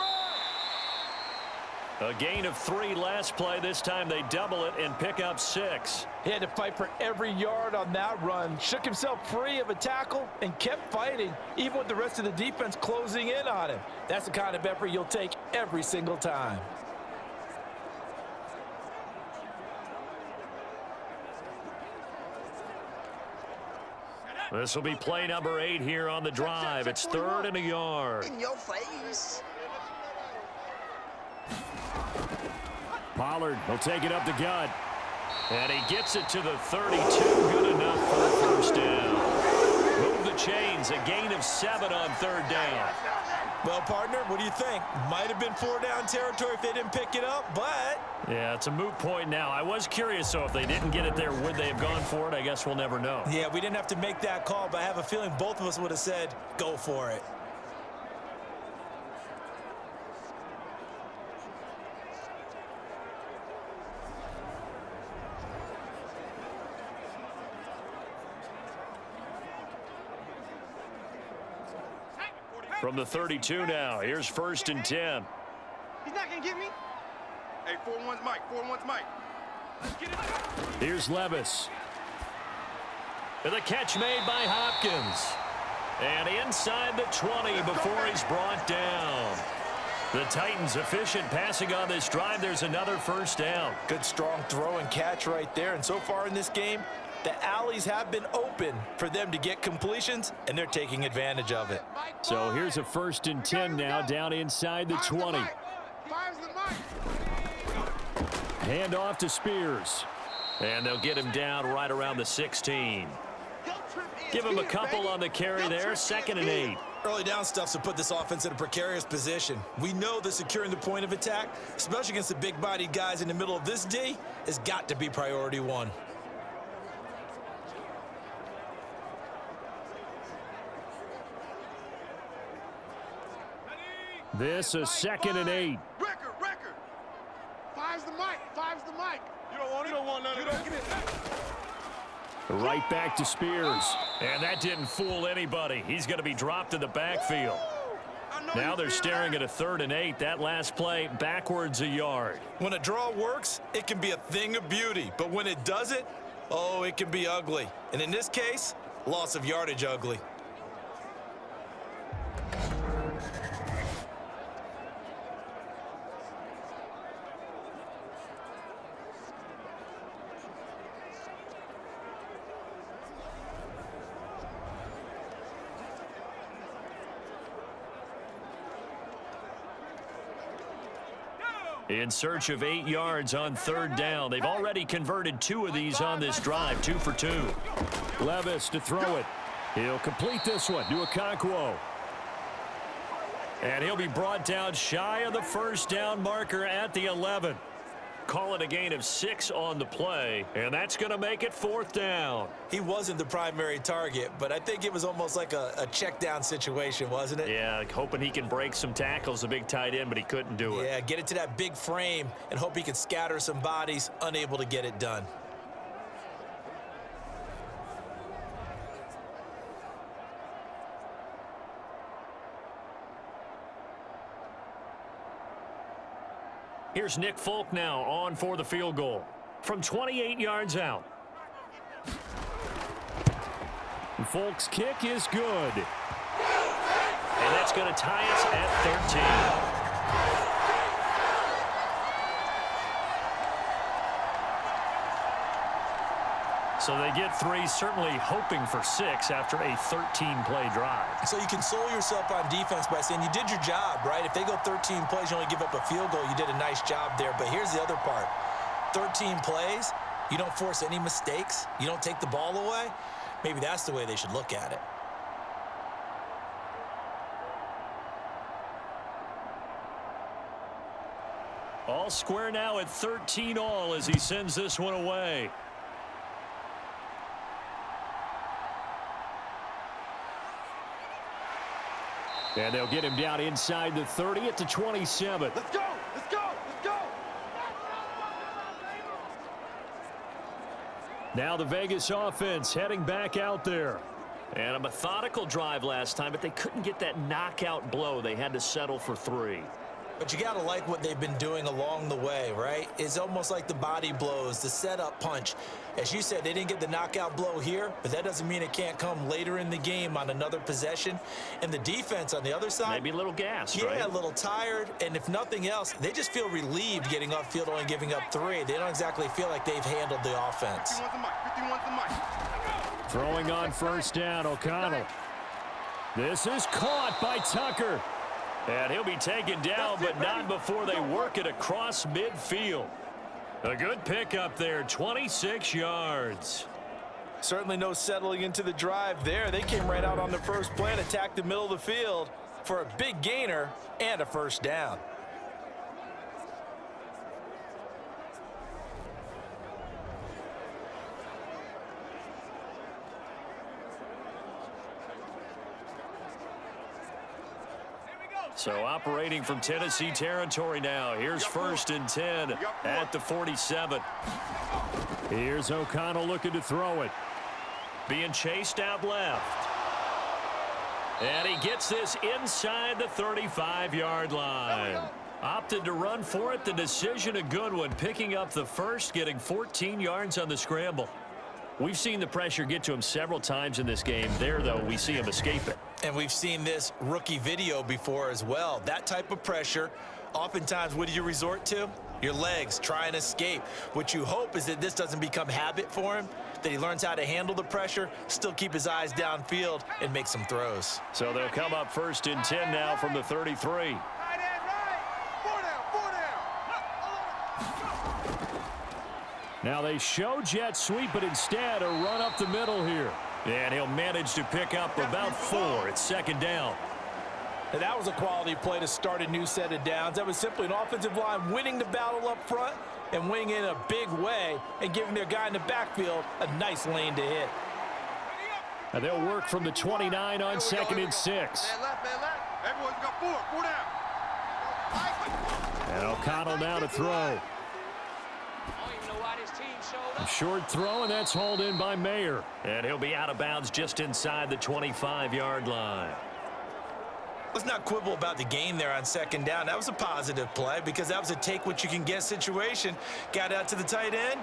A gain of 3 last play. This time they double it and pick up 6. He had to fight for every yard on that run. Shook himself free of a tackle and kept fighting, even with the rest of the defense closing in on him. That's the kind of effort you'll take every single time. This will be play number 8 here on the drive. It's 3rd and a yard. In your face. Pollard will take it up the gut. And he gets it to the 32. Good enough for the first down. Move the chains. A gain of 7 on 3rd down. Well, partner, what do you think? Might have been 4-down territory if they didn't pick it up, but... Yeah, it's a moot point now. I was curious, so if they didn't get it there, would they have gone for it? I guess we'll never know. Yeah, we didn't have to make that call, but I have a feeling both of us would have said, go for it. From the 32 now, here's 1st and 10. He's not going to get me. Hey, 4-1's Mike. 4-1's Mike. Let's get it. Here's Levis. And the catch made by Hopkins. And inside the 20 before he's brought down. The Titans efficient passing on this drive. There's another first down. Good strong throw and catch right there. And so far in this game, the alleys have been open for them to get completions, and they're taking advantage of it. So here's a 1st and 10 now down inside the 20. Hand off to Spears. And they'll get him down right around the 16. Give him a couple on the carry there. 2nd and 8. Early down stuff to put this offense in a precarious position. We know that securing the point of attack, especially against the big-bodied guys in the middle of this D, has got to be priority 1. This is 2nd and 8. Record. 5's the mic. 5's the mic. You don't want it. You don't want none of it. Give me that. Right back to Spears. And that didn't fool anybody. He's going to be dropped in the backfield. Now they're staring at a 3rd and 8. That last play, backwards a yard. When a draw works, it can be a thing of beauty. But when it doesn't, oh, it can be ugly. And in this case, loss of yardage ugly. In search of 8 yards on 3rd down. They've already converted 2 of these on this drive, 2 for 2. Levis to throw it. He'll complete this one to Okonkwo. And he'll be brought down shy of the first down marker at the 11. Call it a gain of 6 on the play, and that's going to make it 4th down. He wasn't the primary target, but I think it was almost like a check down situation, wasn't it? Yeah, hoping he can break some tackles, a big tight end, but he couldn't do it. Yeah, get it to that big frame and hope he can scatter some bodies, unable to get it done. Here's Nick Folk now on for the field goal from 28 yards out. Folk's kick is good. And that's going to tie us at 13. So they get 3, certainly hoping for 6 after a 13-play drive. So you console yourself on defense by saying you did your job, right? If they go 13 plays, you only give up a field goal, you did a nice job there. But here's the other part. 13 plays, you don't force any mistakes, you don't take the ball away. Maybe that's the way they should look at it. All square now at 13 all as he sends this one away. And they'll get him down inside the 30 at the 27. Let's go. Let's go. Let's go. Now the Vegas offense heading back out there. And a methodical drive last time, but they couldn't get that knockout blow. They had to settle for 3. But you got to like what they've been doing along the way, right? It's almost like the body blows, the setup punch. As you said, they didn't get the knockout blow here, but that doesn't mean it can't come later in the game on another possession. And the defense on the other side, maybe a little gassed, yeah, right? a little tired. And if nothing else, they just feel relieved getting upfield, only giving up 3. They don't exactly feel like they've handled the offense. 51's the mic. Throwing on first down, O'Connell. This is caught by Tucker. And he'll be taken down, but not before they work it across midfield. A good pickup there, 26 yards. Certainly no settling into the drive there. They came right out on the first play and attacked the middle of the field for a big gainer and a first down. So operating from Tennessee territory now. Here's 1st and 10 at the 47. Here's O'Connell looking to throw it. Being chased out left. And he gets this inside the 35-yard line. Opted to run for it. The decision a good one. Picking up the first, getting 14 yards on the scramble. We've seen the pressure get to him several times in this game. There, though, we see him escape it. And we've seen this rookie video before as well. That type of pressure, oftentimes, what do you resort to? Your legs, try and escape. What you hope is that this doesn't become habit for him, that he learns how to handle the pressure, still keep his eyes downfield, and make some throws. So they'll come up 1st and 10 now from the 33. Now they show jet sweep, but instead a run up the middle here. And he'll manage to pick up about 4. It's 2nd down. And that was a quality play to start a new set of downs. That was simply an offensive line winning the battle up front and winning in a big way and giving their guy in the backfield a nice lane to hit. And they'll work from the 29 on 2nd and 6. Man left. Everyone's got 4 down. And O'Connell now to throw. A short throw, and that's hauled in by Mayer. And he'll be out of bounds just inside the 25-yard line. Let's not quibble about the gain there on 2nd down. That was a positive play because that was a take-what-you-can-get situation. Got out to the tight end.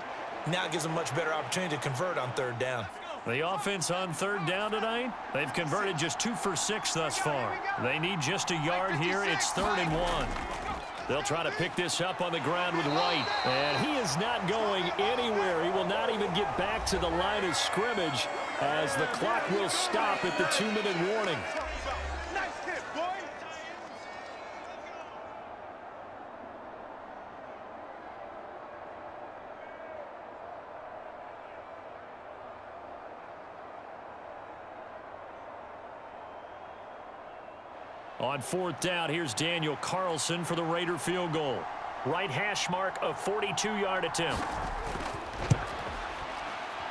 Now it gives them a much better opportunity to convert on 3rd down. The offense on 3rd down tonight, they've converted just 2 for 6 thus far. They need just a yard here. It's 3rd and 1. They'll try to pick this up on the ground with White. And he is not going anywhere. He will not even get back to the line of scrimmage as the clock will stop at the 2-minute warning. Nice hit, boy. On 4th down, here's Daniel Carlson for the Raider field goal. Right hash mark of 42-yard attempt.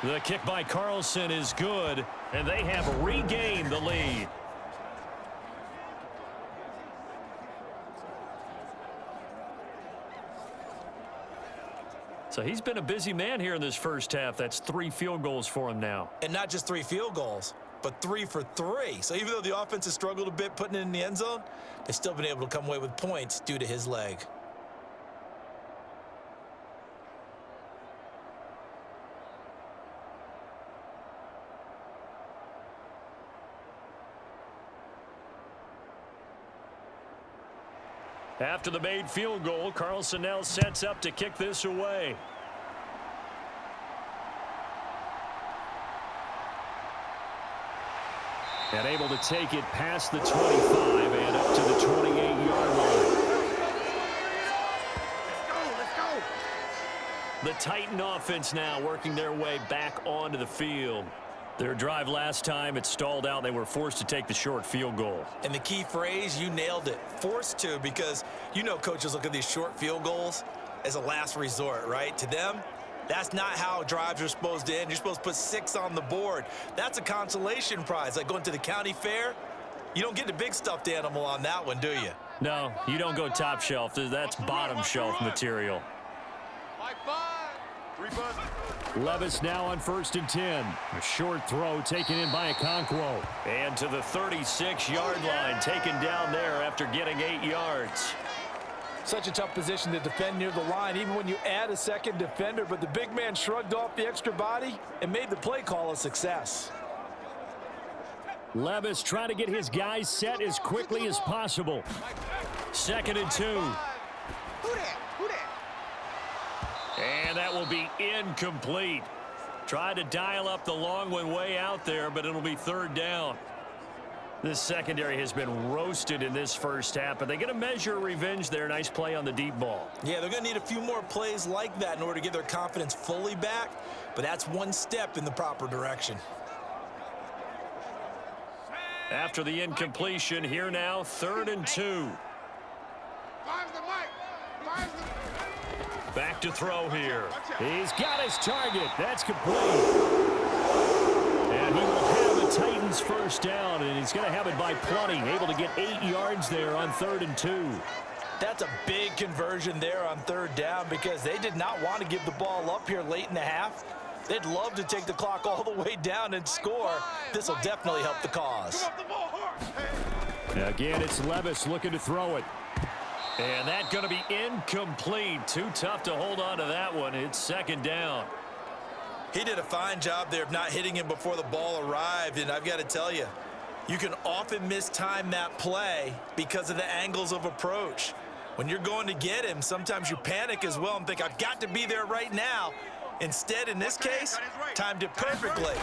The kick by Carlson is good, and they have regained the lead. So he's been a busy man here in this first half. That's 3 field goals for him now. And not just 3 field goals, but 3 for 3. So even though the offense has struggled a bit putting it in the end zone, they've still been able to come away with points due to his leg. After the made field goal, Carlson now sets up to kick this away. And able to take it past the 25 and up to the 28-yard line. Let's go. The Titan offense now working their way back onto the field. Their drive last time, it stalled out. They were forced to take the short field goal. And the key phrase, you nailed it, forced to, because you know coaches look at these short field goals as a last resort, right? To them, that's not how drives are supposed to end. You're supposed to put 6 on the board. That's a consolation prize, like going to the county fair. You don't get the big stuffed animal on that one, do you? No, you don't go top shelf. That's bottom shelf material. Like 5. 3 buttons. Levis now on 1st and 10. A short throw taken in by Okonkwo. And to the 36-yard line, taken down there after getting 8 yards. Such a tough position to defend near the line, even when you add a second defender, but the big man shrugged off the extra body and made the play call a success. Levis trying to get his guys set as quickly as possible. 2nd and 2. And that will be incomplete. Tried to dial up the long one way out there, but it'll be 3rd down. This secondary has been roasted in this first half, but they're going to measure revenge there. Nice play on the deep ball. Yeah, they're going to need a few more plays like that in order to get their confidence fully back, but that's one step in the proper direction. After the incompletion, here now, 3rd and 2. Back to throw here. He's got his target. That's complete. And he will have the Titans first down, and he's going to have it by plenty. Able to get 8 yards there on 3rd and 2. That's a big conversion there on 3rd down because they did not want to give the ball up here late in the half. They'd love to take the clock all the way down and score. This will definitely help the cause. Again, it's Levis looking to throw it. And that's going to be incomplete. Too tough to hold on to that one. It's 2nd down. He did a fine job there of not hitting him before the ball arrived, and I've got to tell you, you can often mistime that play because of the angles of approach. When you're going to get him, sometimes you panic as well and think, I've got to be there right now. Instead, in this case, timed it perfectly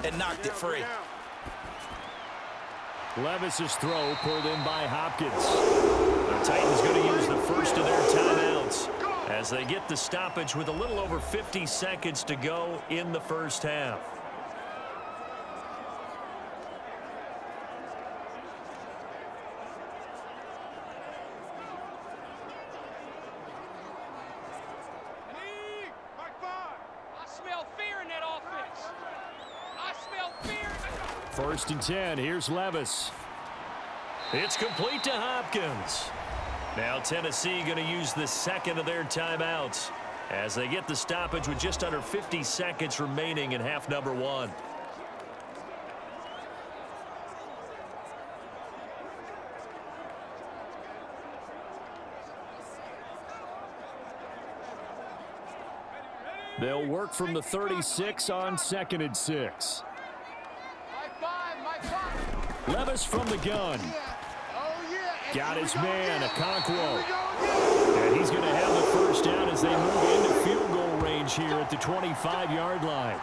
and knocked it free. Levis's throw pulled in by Hopkins. The Titans going to use the first of their timeouts as they get the stoppage with a little over 50 seconds to go in the first half. First and 10. Here's Levis. It's complete to Hopkins. Now Tennessee going to use the second of their timeouts as they get the stoppage with just under 50 seconds remaining in half number 1. They'll work from the 36 on 2nd and 6. Levis from the gun. Got his man, Okonkwo. And he's going to have the first down as they move into field goal range here at the 25-yard line.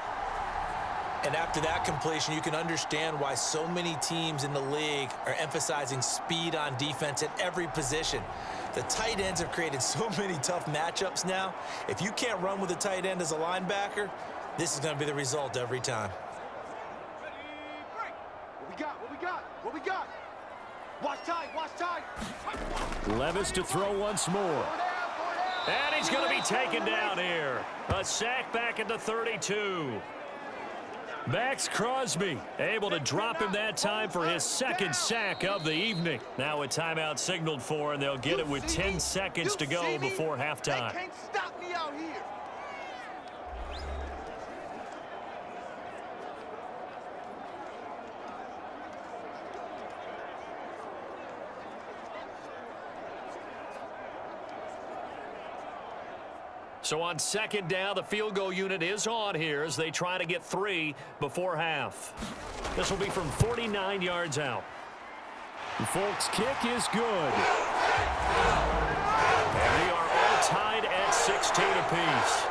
And after that completion, you can understand why so many teams in the league are emphasizing speed on defense at every position. The tight ends have created so many tough matchups now. If you can't run with a tight end as a linebacker, this is going to be the result every time. What we got? Watch tight. Levis to throw once more. And he's going to be taken down here. A sack back at the 32. Max Crosby able to drop him that time for his 2nd sack of the evening. Now a timeout signaled for, and they'll get it with 10 seconds to go before halftime. They can't stop me out here. So on 2nd down, the field goal unit is on here as they try to get 3 before half. This will be from 49 yards out. The Folks' kick is good. And they are all tied at 16 apiece.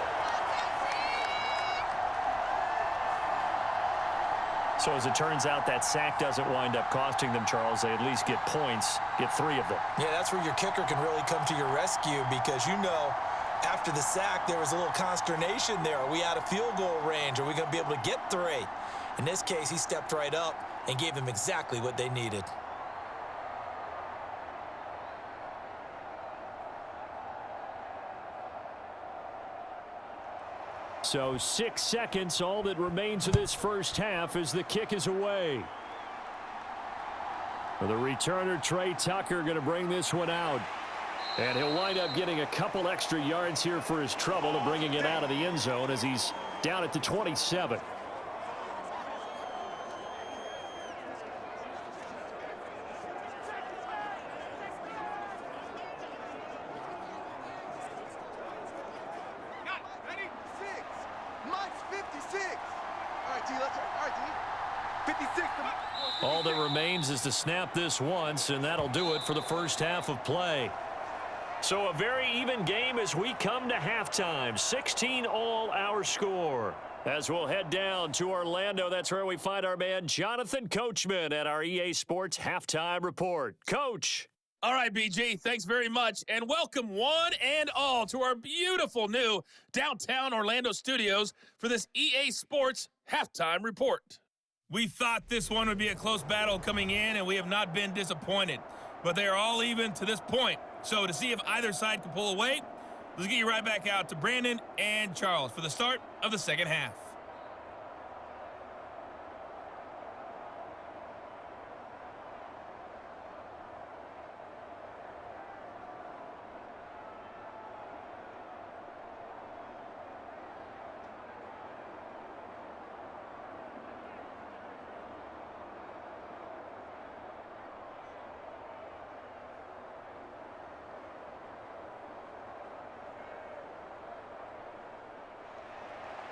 So as it turns out, that sack doesn't wind up costing them, Charles. They at least get points, get 3 of them. Yeah, that's where your kicker can really come to your rescue because you know after the sack there was a little consternation there. Are we out of field goal range? Are we going to be able to get 3? In this case, he stepped right up and gave them exactly what they needed. So 6 seconds, all that remains of this first half as the kick is away. The returner, Trey Tucker, going to bring this one out. And he'll wind up getting a couple extra yards here for his trouble of bringing it out of the end zone as he's down at the 27. All that remains is to snap this once, and that'll do it for the first half of play. So a very even game as we come to halftime. 16 all our score. As we'll head down to Orlando, that's where we find our man Jonathan Coachman at our EA Sports Halftime Report. Coach. All right, BG, thanks very much, and welcome one and all to our beautiful new downtown Orlando studios for this EA Sports Halftime Report. We thought this one would be a close battle coming in, and we have not been disappointed. But they are all even to this point. So to see if either side can pull away, let's get you right back out to Brandon and Charles for the start of the second half.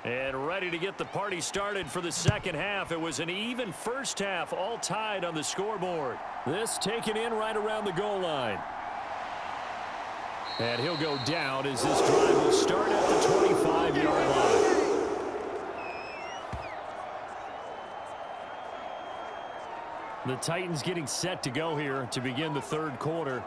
And ready to get the party started for the second half. It was an even first half, all tied on the scoreboard. This taken in right around the goal line. And he'll go down as this drive will start at the 25-yard line. The Titans getting set to go here to begin the third quarter.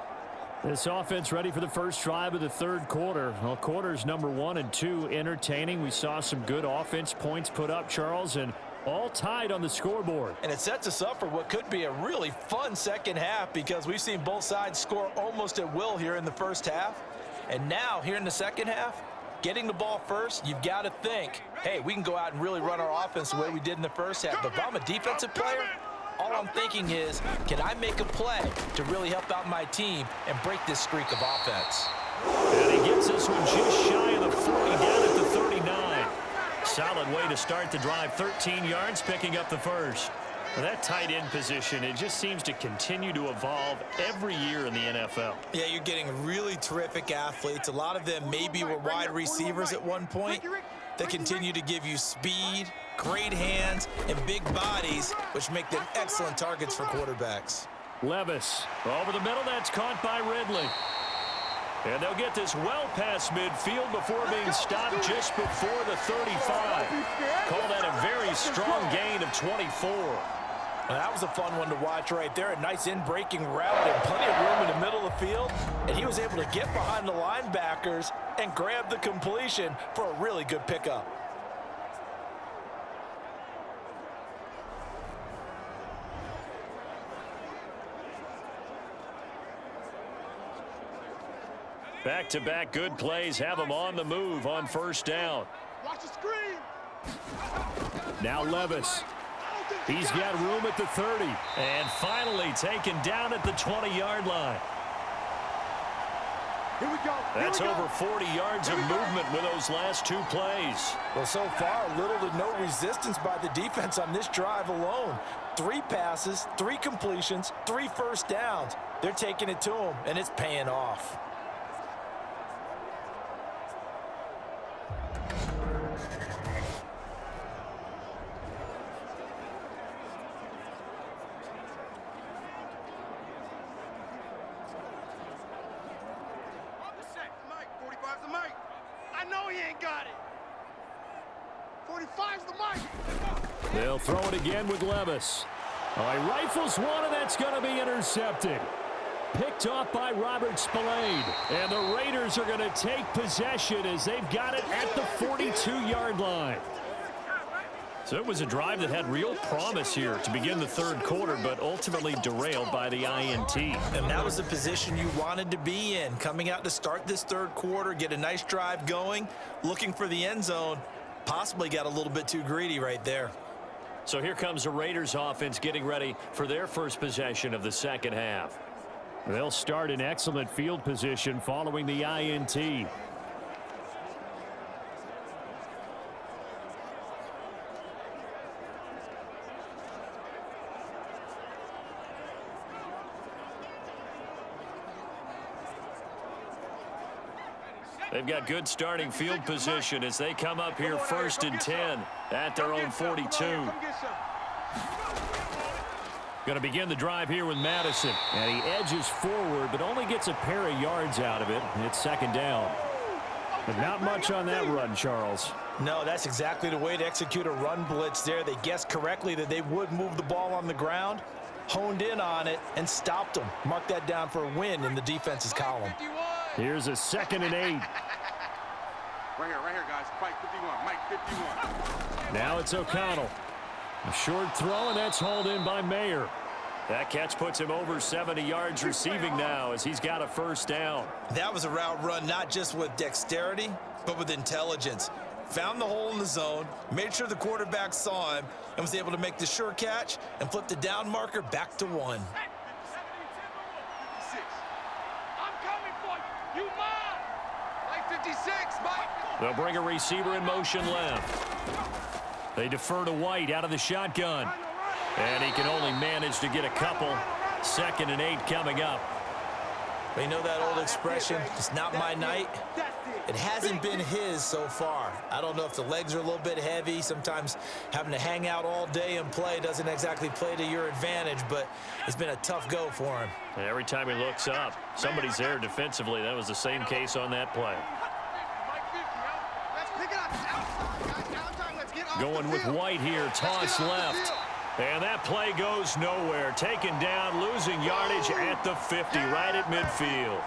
This offense ready for the first drive of the third quarter. Well, quarters number 1 and 2 entertaining. We saw some good offense points put up, Charles, and all tied on the scoreboard. And it sets us up for what could be a really fun second half because we've seen both sides score almost at will here in the first half. And now, here in the second half, getting the ball first, you've got to think, hey, we can go out and really run our offense the way we did in the first half. But if I'm a defensive player, all I'm thinking is, can I make a play to really help out my team and break this streak of offense? And he gets this one just shy of the 40, down at the 39. Solid way to start the drive, 13 yards, picking up the first. Well, that tight end position, it just seems to continue to evolve every year in the NFL. Yeah, you're getting really terrific athletes. A lot of them maybe were wide receivers at one point. They continue to give you speed, great hands, and big bodies, which make them excellent targets for quarterbacks. Levis over the middle. That's caught by Ridley. And they'll get this well past midfield before being stopped just before the 35. Call that a very strong gain of 24. Well, that was a fun one to watch right there. A nice in-breaking route and plenty of room in the middle of the field. And he was able to get behind the linebackers and grab the completion for a really good pickup. Back-to-back good plays have him on the move on first down. Watch the screen. Now Levis. He's got room at the 30. And finally taken down at the 20-yard line. Here we go. That's over 40 yards of movement with those last two plays. Well, so far, little to no resistance by the defense on this drive alone. 3 passes, 3 completions, 3 first downs. They're taking it to them, and it's paying off. They'll throw it again with Levis. Oh, he rifles one, and that's going to be intercepted. Picked off by Robert Spillane. And the Raiders are going to take possession as they've got it at the 42-yard line. So it was a drive that had real promise here to begin the third quarter, but ultimately derailed by the INT. And that was the position you wanted to be in. Coming out to start this third quarter, get a nice drive going, looking for the end zone. Possibly got a little bit too greedy right there. So here comes the Raiders offense getting ready for their first possession of the second half. They'll start in excellent field position following the INT. They've got good starting field position as they come up here 1st and 10 at their own 42. Going to begin the drive here with Madison. And he edges forward, but only gets a pair of yards out of it. It's 2nd down. But not much on that run, Charles. No, that's exactly the way to execute a run blitz there. They guessed correctly that they would move the ball on the ground, honed in on it, and stopped them. Mark that down for a win in the defense's column. Here's a 2nd and 8. Right here, guys. Mike 51, Mike 51. Now it's O'Connell. A short throw, and that's hauled in by Mayer. That catch puts him over 70 yards receiving now as he's got a 1st down. That was a route run not just with dexterity, but with intelligence. Found the hole in the zone, made sure the quarterback saw him, and was able to make the sure catch and flip the down marker back to 1. I'm coming for you. You mine. Mike 56, Mike. They'll bring a receiver in motion left. They defer to White out of the shotgun. And he can only manage to get a couple. 2nd and 8 coming up. But you know that old expression, it's not my night? It hasn't been his so far. I don't know if the legs are a little bit heavy. Sometimes having to hang out all day and play doesn't exactly play to your advantage, but it's been a tough go for him. And every time he looks up, somebody's there defensively. That was the same case on that play. Going with White here, toss left. And that play goes nowhere. Taken down, losing yardage at the 50, right at midfield.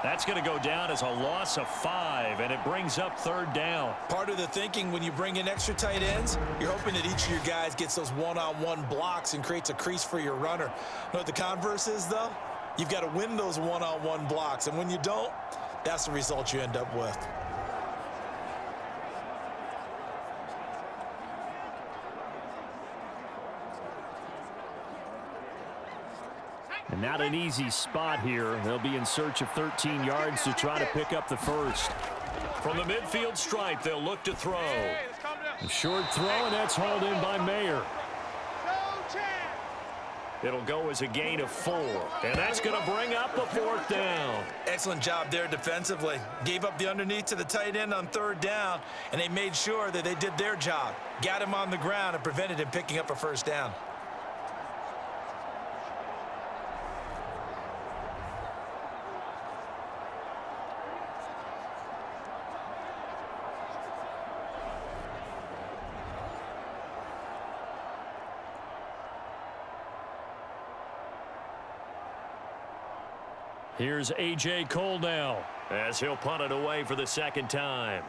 That's going to go down as a loss of 5, and it brings up 3rd down. Part of the thinking when you bring in extra tight ends, you're hoping that each of your guys gets those one-on-one blocks and creates a crease for your runner. You know what the converse is, though? You've got to win those one-on-one blocks, and when you don't, that's the result you end up with. And not an easy spot here. They'll be in search of 13 yards to try to pick up the 1st. From the midfield stripe, they'll look to throw. A short throw, and that's hauled in by Mayer. It'll go as a gain of 4. And that's going to bring up a 4th down. Excellent job there defensively. Gave up the underneath to the tight end on 3rd down, and they made sure that they did their job. Got him on the ground and prevented him picking up a 1st down. Here's A.J. Cole now as he'll punt it away for the 2nd time.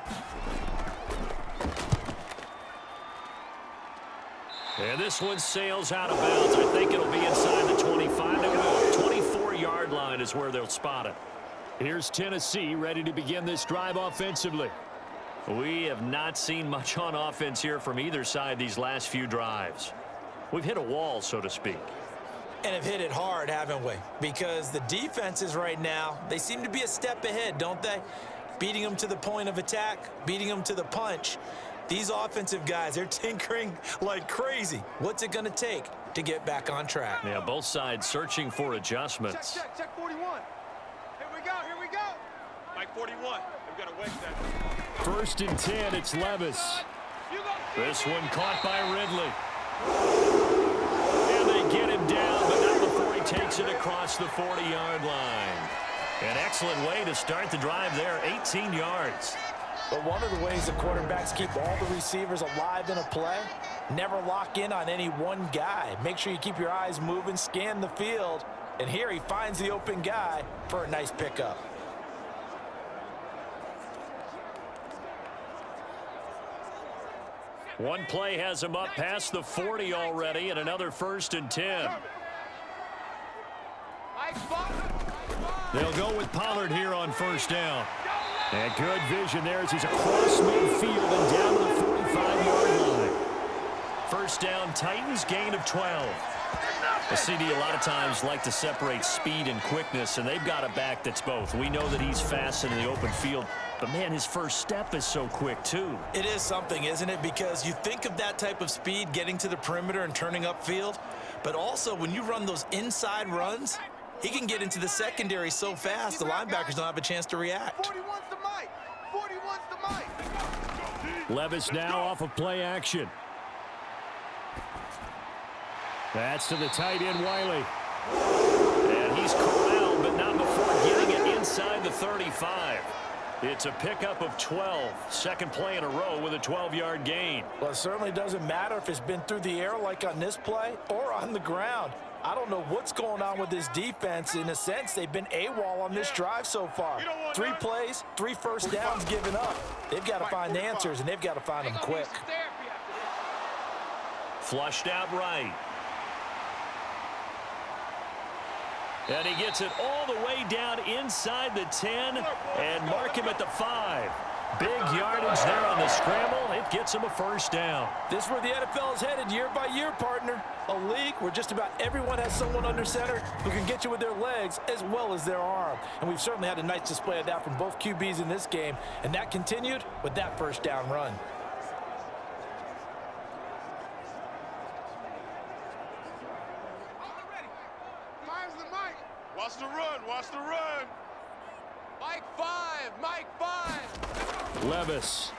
And this one sails out of bounds. I think it'll be inside the 25. No, 24-yard line is where they'll spot it. Here's Tennessee ready to begin this drive offensively. We have not seen much on offense here from either side these last few drives. We've hit a wall, so to speak. And have hit it hard, haven't we? Because the defenses right now, they seem to be a step ahead, don't they? Beating them to the point of attack, beating them to the punch. These offensive guys, they're tinkering like crazy. What's it going to take to get back on track? Yeah, both sides searching for adjustments. Check 41. Here we go. Mike 41. We've got to wedge that. 1st and 10, it's Levis. This one caught by Ridley. And they get him down, but not before he takes it across the 40-yard line. An excellent way to start the drive there, 18 yards. But one of the ways the quarterbacks keep all the receivers alive in a play, never lock in on any one guy. Make sure you keep your eyes moving, scan the field, and here he finds the open guy for a nice pickup. One play has him up past the 40 already, and another 1st and 10. They'll go with Pollard here on 1st down. And good vision there as he's across midfield and down to the 45-yard line. 1st down, Titans, gain of 12. The CD a lot of times like to separate speed and quickness, and they've got a back that's both. We know that he's fast in the open field, but man, his first step is so quick too. It is something, isn't it? Because you think of that type of speed getting to the perimeter and turning upfield, but also when you run those inside runs, he can get into the secondary so fast the linebackers don't have a chance to react. 41's the Mike. one's the mic. Levis now off of play action. That's to the tight end, Wiley. And he's corralled, but not before getting it inside the 35. It's a pickup of 12. Second play in a row with a 12-yard gain. Well, it certainly doesn't matter if it's been through the air like on this play or on the ground. I don't know what's going on with this defense. In a sense, they've been AWOL on this drive so far. 3 plays, 3 first downs given up. They've got to find answers, and they've got to find them quick. Flushed out right. And he gets it all the way down inside the 10 and mark him at the 5. Big yardage there on the scramble. It gets him a first down. This is where the NFL is headed year by year, partner. A league where just about everyone has someone under center who can get you with their legs as well as their arm. And we've certainly had a nice display of that from both QBs in this game. And that continued with that first down run. Watch the run, watch the run. Mike 5, Mike 5. Levis.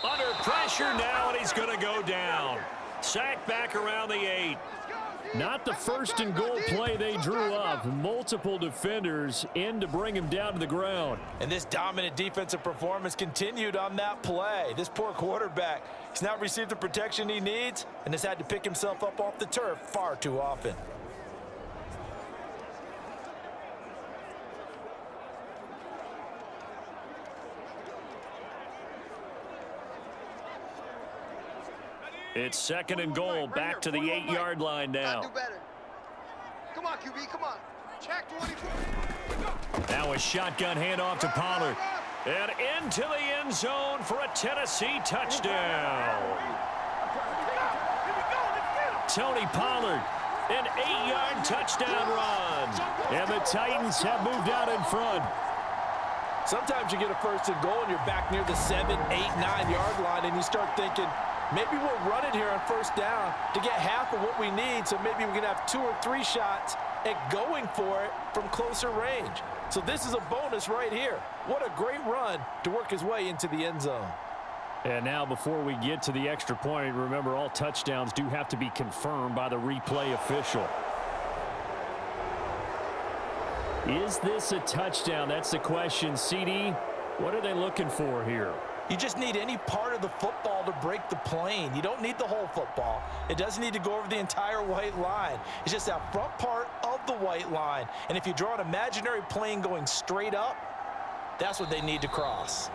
Under pressure now, and he's going to go down. Sacked back around the 8. Not the first and goal play they drew up. Multiple defenders in to bring him down to the ground. And this dominant defensive performance continued on that play. This poor quarterback, he's not received the protection he needs and has had to pick himself up off the turf far too often. It's second and goal, back to the 8-yard line now. Do better. Come on, QB, come on. Check 24. Now a shotgun handoff to Pollard. And into the end zone for a Tennessee touchdown. Tony Pollard, an 8-yard touchdown run. And the Titans have moved out in front. Sometimes you get a first and goal and you're back near the 7, 8, 9-yard line and you start thinking, maybe we'll run it here on first down to get half of what we need, so maybe we can have 2 or 3 shots at going for it from closer range. So this is a bonus right here. What a great run to work his way into the end zone. And now before we get to the extra point, remember all touchdowns do have to be confirmed by the replay official. Is this a touchdown? That's the question. CD, what are they looking for here? You just need any part of the football to break the plane. You don't need the whole football. It doesn't need to go over the entire white line. It's just that front part of the white line. And if you draw an imaginary plane going straight up, that's what they need to cross.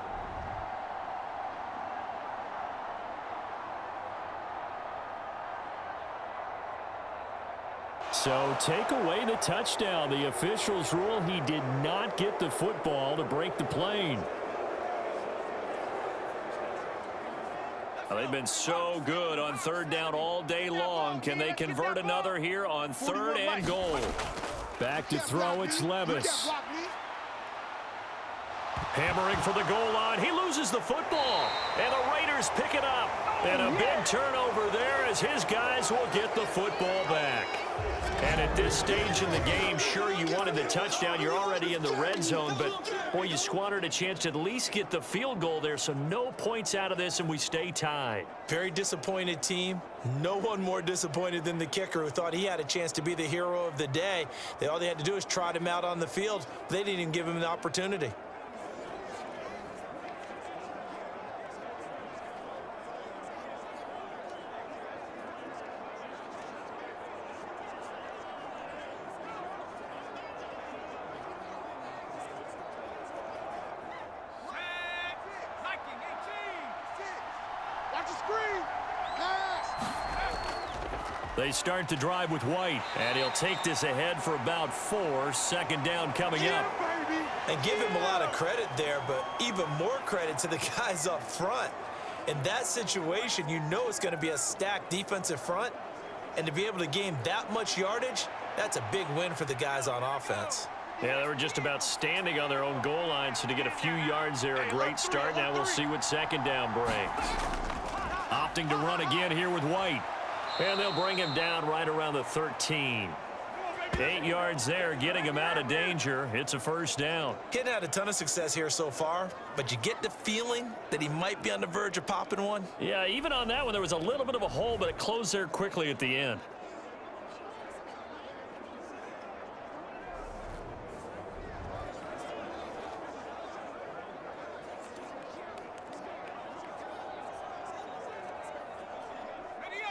So take away the touchdown. The officials rule he did not get the football to break the plane. They've been so good on third down all day long. Can they convert another here on third and goal? Back to throw, it's Levis. Hammering for the goal line. He loses the football. And the Raiders pick it up. And a big turnover there as his guys will get the football back. And at this stage in the game, sure, you wanted the touchdown. You're already in the red zone, but, boy, you squandered a chance to at least get the field goal there, so no points out of this, and we stay tied. Very disappointed team. No one more disappointed than the kicker who thought he had a chance to be the hero of the day. All they had to do is trot him out on the field. They didn't even give him an opportunity. They start the drive with White, and he'll take this ahead for about 4. Second down coming up. And give him a lot of credit there, but even more credit to the guys up front. In that situation, you know it's going to be a stacked defensive front, and to be able to gain that much yardage, that's a big win for the guys on offense. Yeah, they were just about standing on their own goal line, so to get a few yards there, a great start. Now we'll see what second down brings. Opting to run again here with White. And they'll bring him down right around the 13. 8 yards there, getting him out of danger. It's a first down. He hadn't had a ton of success here so far, but you get the feeling that he might be on the verge of popping one. Yeah, even on that one, there was a little bit of a hole, but it closed there quickly at the end.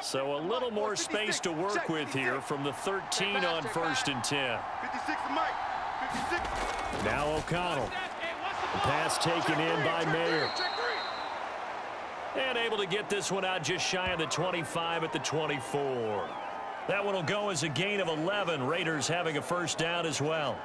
So a little more space to work with here from the 13 on 1st and 10. 56 to Mike. 56. Now O'Connell. The pass taken in by Mayer. And able to get this one out just shy of the 25 at the 24. That one will go as a gain of 11. Raiders having a first down as well.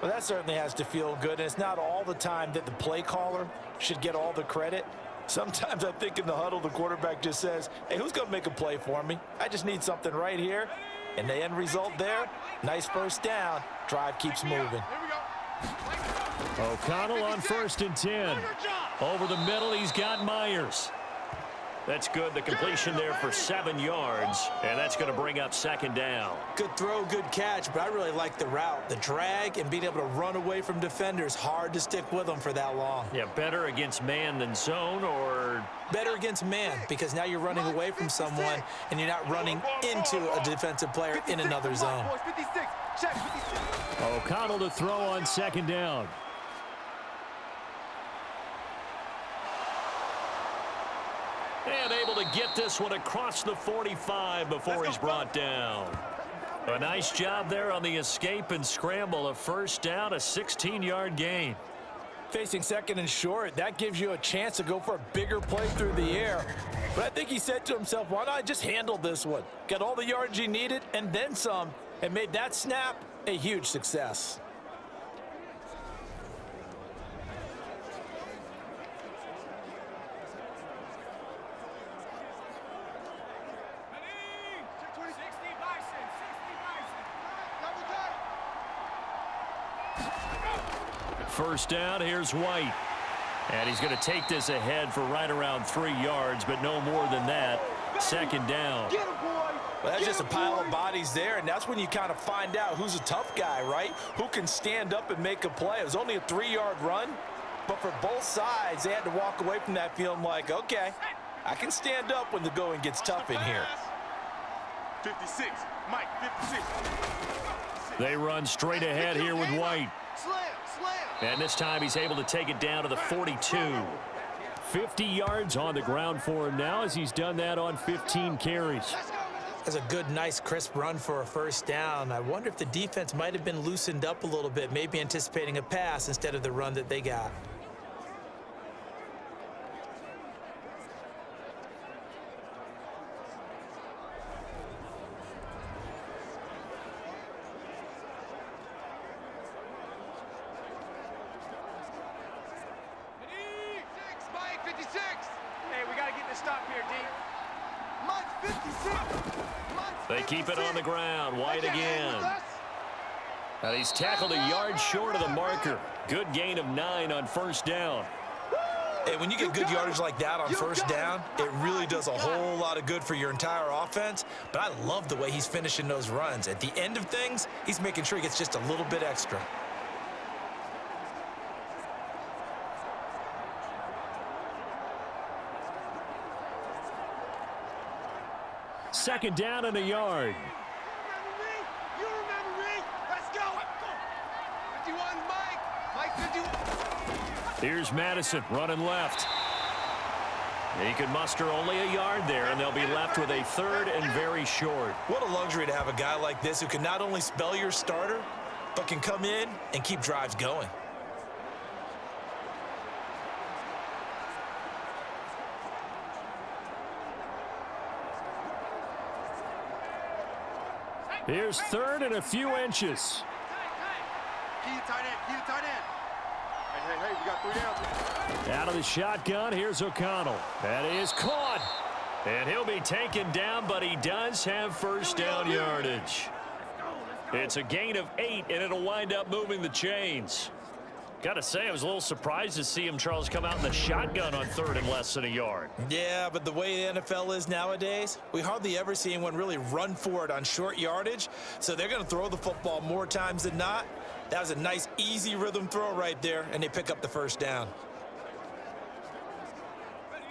Well, that certainly has to feel good, and it's not all the time that the play caller should get all the credit. Sometimes I think in the huddle, the quarterback just says, hey, who's going to make a play for me? I just need something right here. And the end result there, nice first down. Drive keeps moving. O'Connell on 1st and 10. Over the middle, he's got Myers. That's good. The completion there for 7 yards, and that's going to bring up 2nd down. Good throw, good catch, but I really like the route. The drag and being able to run away from defenders, hard to stick with them for that long. Yeah, better against man than zone, or better against man, because now you're running away from someone and you're not running into a defensive player in another zone. O'Connell to throw on 2nd down. And able to get this one across the 45 before he's brought down. A nice job there on the escape and scramble. A first down, a 16-yard gain. Facing 2nd and short, that gives you a chance to go for a bigger play through the air. But I think he said to himself, why not just handle this one? Got all the yards he needed and then some, and made that snap a huge success. First down, here's White. And he's going to take this ahead for right around 3 yards, but no more than that. 2nd down. Well, that's just a pile of bodies there, and that's when you kind of find out who's a tough guy, right? Who can stand up and make a play. It was only a 3-yard run, but for both sides, they had to walk away from that feeling like, okay, I can stand up when the going gets tough in here. 56. Mike, 56. They run straight ahead here with White. And this time he's able to take it down to the 42. 50 yards on the ground for him now as he's done that on 15 carries. That's a good, nice, crisp run for a first down. I wonder if the defense might have been loosened up a little bit, maybe anticipating a pass instead of the run that they got. They keep it on the ground. White again. Now he's tackled a yard short of the marker. Good gain of 9 on first down. Hey, when you get good yardage like that on first down, it really does a whole lot of good for your entire offense. But I love the way he's finishing those runs. At the end of things, he's making sure he gets just a little bit extra. Second down and a yard. You remember me? Let's go. 51, Mike. Mike 51. Here's Madison running left. He can muster only a yard there, and they'll be left with a 3rd and very short. What a luxury to have a guy like this who can not only spell your starter, but can come in and keep drives going. Here's 3rd and a few inches. Key to tight end. Key to tight end. Hey, we got 3 downs. Out of the shotgun, here's O'Connell. That is caught. And he'll be taken down, but he does have first down yardage. It's a gain of 8, and it'll wind up moving the chains. Got to say, I was a little surprised to see him, Charles, come out in the shotgun on 3rd and less than a yard. Yeah, but the way the NFL is nowadays, we hardly ever see anyone really run for it on short yardage, so they're going to throw the football more times than not. That was a nice, easy rhythm throw right there, and they pick up the first down. Ready,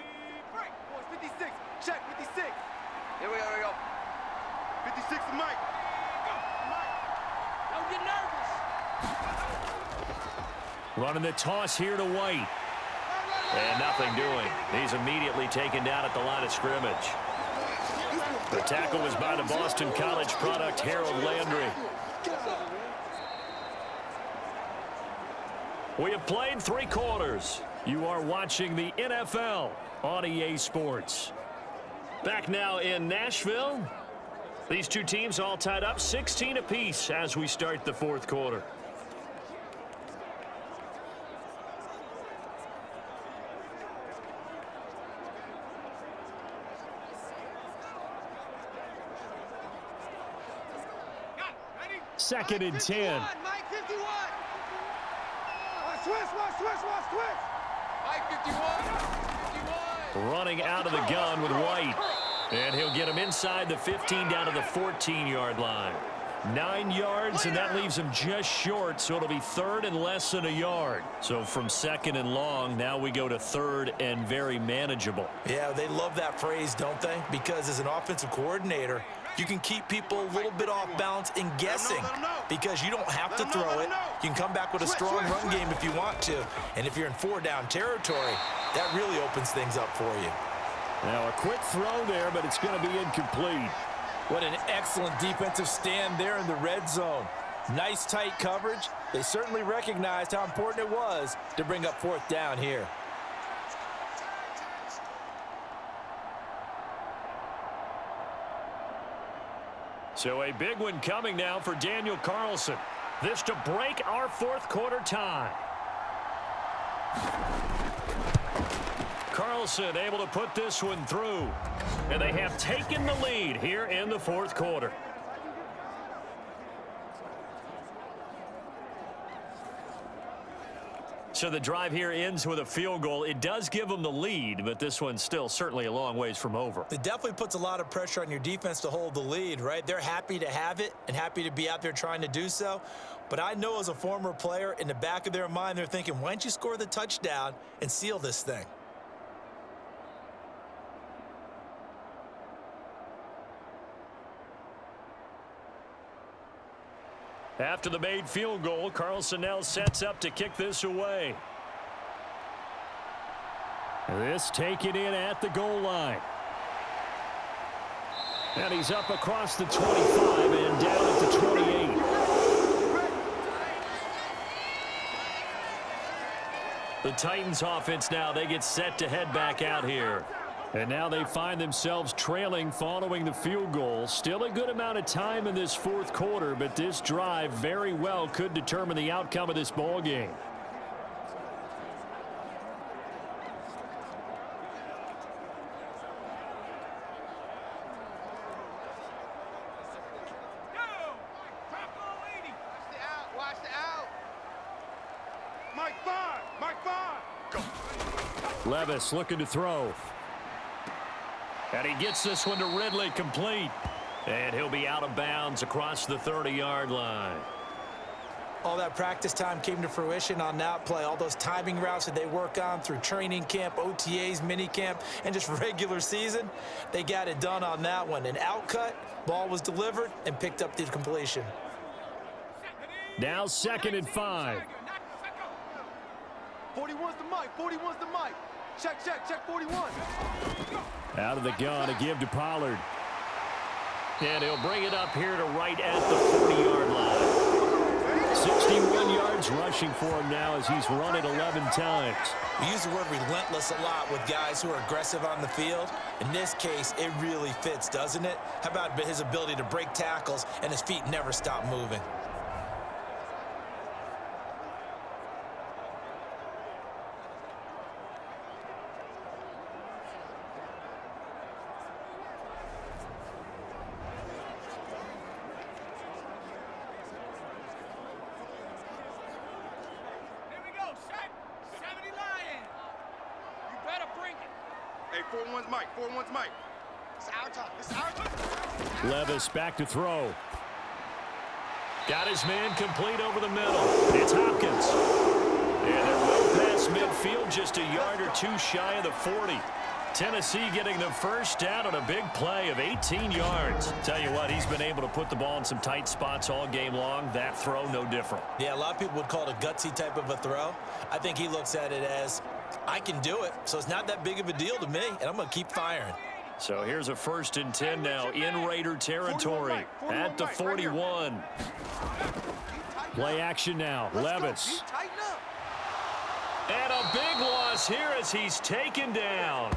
break. Boys, 56. Check, 56. Here we go. 56 to Mike. Go, Mike. Don't get nervous. Running the toss here to White. And nothing doing. He's immediately taken down at the line of scrimmage. The tackle was by the Boston College product, Harold Landry. We have played 3 quarters. You are watching the NFL on EA Sports. Back now in Nashville. These two teams all tied up 16 apiece as we start the 4th quarter. Second and 10. Mike 51. Switch. Mike 51. Running out of the gun with White. And he'll get him inside the 15 down to the 14-yard line. 9 yards, and that leaves him just short, so it'll be 3rd and less than a yard. So from 2nd and long, now we go to 3rd and very manageable. Yeah, they love that phrase, don't they? Because as an offensive coordinator, you can keep people a little bit off balance and guessing because you don't have to throw it. You can come back with a strong run game if you want to. And if you're in 4-down territory, that really opens things up for you. Now a quick throw there, but it's going to be incomplete. What an excellent defensive stand there in the red zone. Nice tight coverage. They certainly recognized how important it was to bring up 4th down here. So a big one coming now for Daniel Carlson. This to break our 4th quarter tie. Carlson able to put this one through. And they have taken the lead here in the 4th quarter. So the drive here ends with a field goal. It does give them the lead, but this one's still certainly a long ways from over. It definitely puts a lot of pressure on your defense to hold the lead, right? They're happy to have it and happy to be out there trying to do so. But I know as a former player, in the back of their mind, they're thinking, why don't you score the touchdown and seal this thing? After the made field goal, Carlson now sets up to kick this away. This taken in at the goal line. And he's up across the 25 and down at the 28. The Titans offense now, they get set to head back out here. And now they find themselves trailing following the field goal. Still a good amount of time in this 4th quarter, but this drive very well could determine the outcome of this ball game. Watch the out. Mike 5. Go. Levis looking to throw. And he gets this one to Ridley complete. And he'll be out of bounds across the 30-yard line. All that practice time came to fruition on that play. All those timing routes that they work on through training camp, OTAs, minicamp, and just regular season, they got it done on that one. An outcut, ball was delivered, and picked up the completion. Now 2nd and 5. 41's the Mike. Check, 41. Out of the gun to give to Pollard. And he'll bring it up here to right at the 40-yard line. 61 yards rushing for him now as he's run it 11 times. We use the word relentless a lot with guys who are aggressive on the field. In this case, it really fits, doesn't it? How about his ability to break tackles and his feet never stop moving? Hey, 4-1's Mike. 4-1's Mike. It's our time. It's our time. Levis back to throw. Got his man complete over the middle. It's Hopkins. And they're well past midfield, just a yard or two shy of the 40. Tennessee getting the first down on a big play of 18 yards. Tell you what, he's been able to put the ball in some tight spots all game long. That throw, no different. Yeah, a lot of people would call it a gutsy type of a throw. I think he looks at it as, I can do it, so it's not that big of a deal to me, and I'm going to keep firing. So here's a 1st and 10 now in Raider territory at the 41. Play action now. Levis. And a big loss here as he's taken down.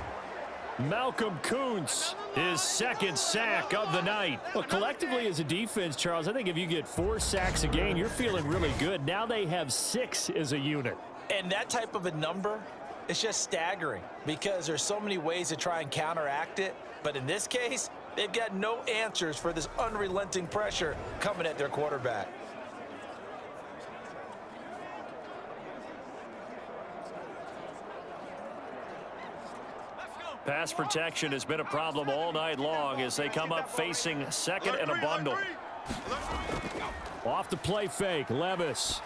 Malcolm Kuntz, his 2nd sack of the night. Well, collectively as a defense, Charles, I think if you get 4 sacks a game, you're feeling really good. Now they have 6 as a unit. And that type of a number, it's just staggering because there's so many ways to try and counteract it. But in this case, they've got no answers for this unrelenting pressure coming at their quarterback. Pass protection has been a problem all night long as they come up facing 2nd and a bundle. Off the play fake, Levis.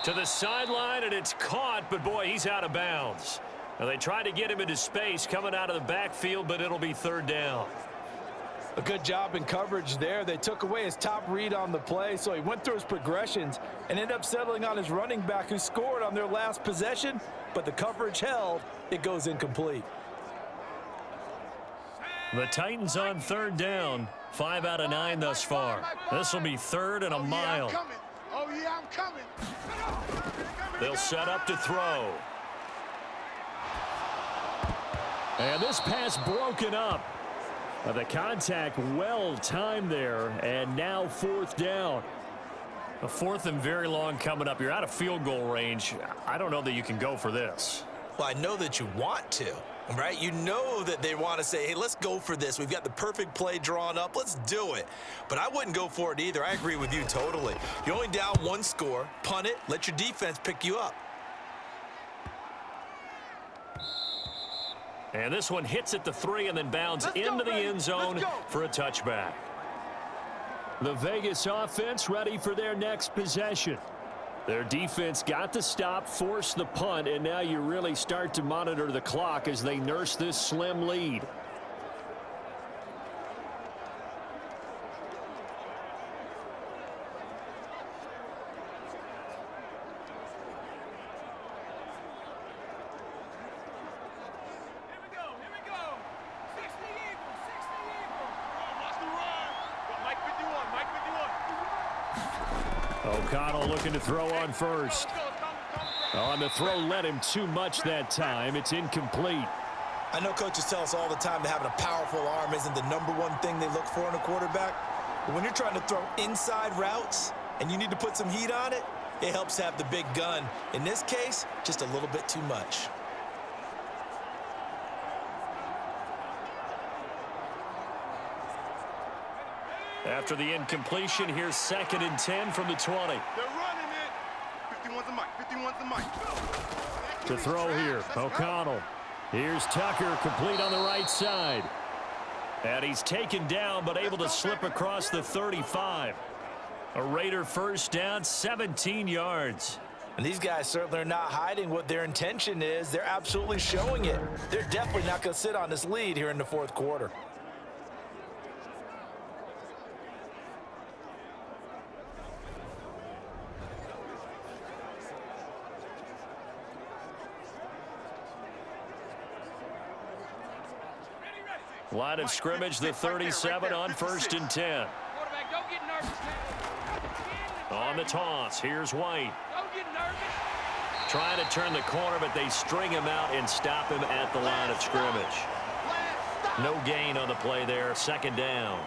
To the sideline, and it's caught, but boy, he's out of bounds. Now they tried to get him into space coming out of the backfield, but it'll be 3rd down. A good job in coverage there. They took away his top read on the play, so he went through his progressions and ended up settling on his running back who scored on their last possession, but the coverage held. It goes incomplete. The Titans on 3rd down. 5 out of 9 thus far. This will be 3rd and a mile. Oh, yeah, I'm coming. They'll set up to throw. And this pass broken up. The contact well timed there, and now 4th down. A 4th and very long coming up. You're out of field goal range. I don't know that you can go for this. Well, I know that you want to, right? You know that they want to say, hey, let's go for this. We've got the perfect play drawn up. Let's do it. But I wouldn't go for it either. I agree with you totally. You're only down 1 score. Punt it. Let your defense pick you up. And this one hits at the 3 and then bounds into the end zone for a touchback. The Vegas offense ready for their next possession. Their defense got the stop, forced the punt, and now you really start to monitor the clock as they nurse this slim lead. O'Connell looking to throw on first. On the throw, led him too much that time. It's incomplete. I know coaches tell us all the time that having a powerful arm isn't the #1 thing they look for in a quarterback. But when you're trying to throw inside routes and you need to put some heat on it, it helps have the big gun. In this case, just a little bit too much. After the incompletion, here's 2nd and 10 from the 20. They're running it. 51's the mic. 51's the mic. To throw here, O'Connell. Here's Tucker, complete on the right side. And he's taken down, but able to slip across the 35. A Raider first down, 17 yards. And these guys certainly are not hiding what their intention is. They're absolutely showing it. They're definitely not going to sit on this lead here in the 4th quarter. Line of scrimmage, the 37 on 1st and 10. Quarterback, don't get nervous, man. On the toss, here's White. Don't get nervous. Trying to turn the corner, but they string him out and stop him at the line of scrimmage. No gain on the play there, 2nd down.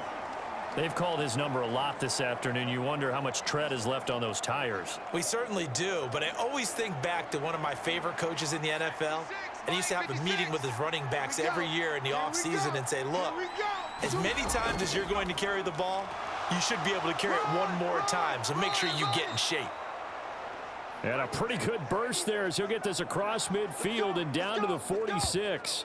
They've called his number a lot this afternoon. You wonder how much tread is left on those tires. We certainly do, but I always think back to one of my favorite coaches in the NFL. And he used to have a meeting with his running backs every year in the offseason and say, look, as many times as you're going to carry the ball, you should be able to carry it one more time, so make sure you get in shape. And a pretty good burst there as he'll get this across midfield and down to the 46.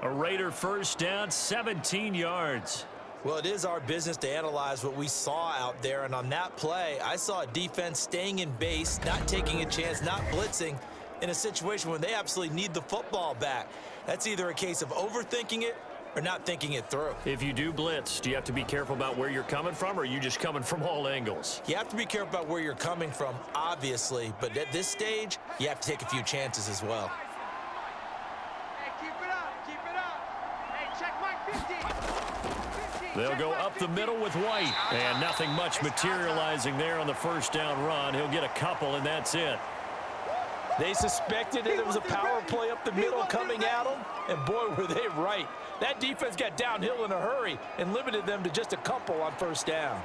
A Raider first down, 17 yards. Well, it is our business to analyze what we saw out there, and on that play, I saw a defense staying in base, not taking a chance, not blitzing in a situation where they absolutely need the football back. That's either a case of overthinking it or not thinking it through. If you do blitz, do you have to be careful about where you're coming from, or are you just coming from all angles? You have to be careful about where you're coming from, obviously, but at this stage, you have to take a few chances as well. Hey, keep it up, keep it up. Hey, check Mike 15. They'll go up the middle with White, and nothing much materializing there on the first down run. He'll get a couple, and that's it. They suspected that it was a power play up the middle coming at them, and boy, were they right. That defense got downhill in a hurry and limited them to just a couple on first down.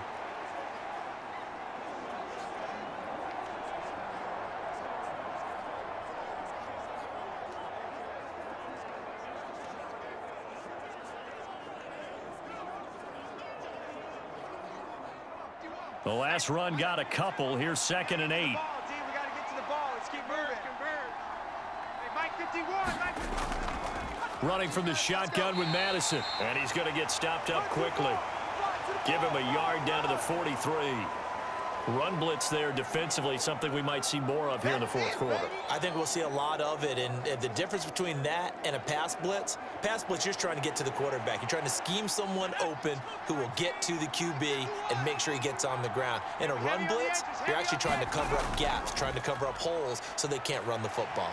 The last run got a couple. Here's 2nd and 8. We got to get to the ball. Let's keep moving. Hey, Mike 51. Mike 51. Running from the shotgun with Madison. And he's going to get stopped up quickly. Give him a yard down to the 43. Run blitz there defensively, something we might see more of here in the fourth quarter. I think we'll see a lot of it, and the difference between that and a pass blitz, you're just trying to get to the quarterback. You're trying to scheme someone open who will get to the QB and make sure he gets on the ground. In a run blitz, you're actually trying to cover up gaps, trying to cover up holes so they can't run the football.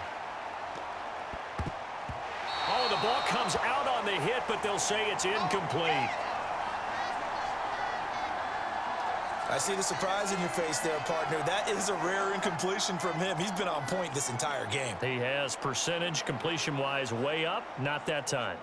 Oh, the ball comes out on the hit, but they'll say it's incomplete. I see the surprise in your face there, partner. That is a rare incompletion from him. He's been on point this entire game. He has percentage completion-wise way up, not that time.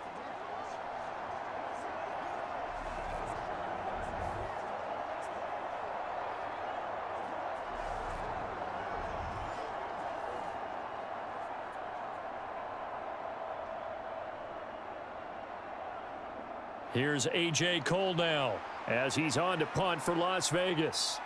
Here's A.J. Cole now as he's on to punt for Las Vegas.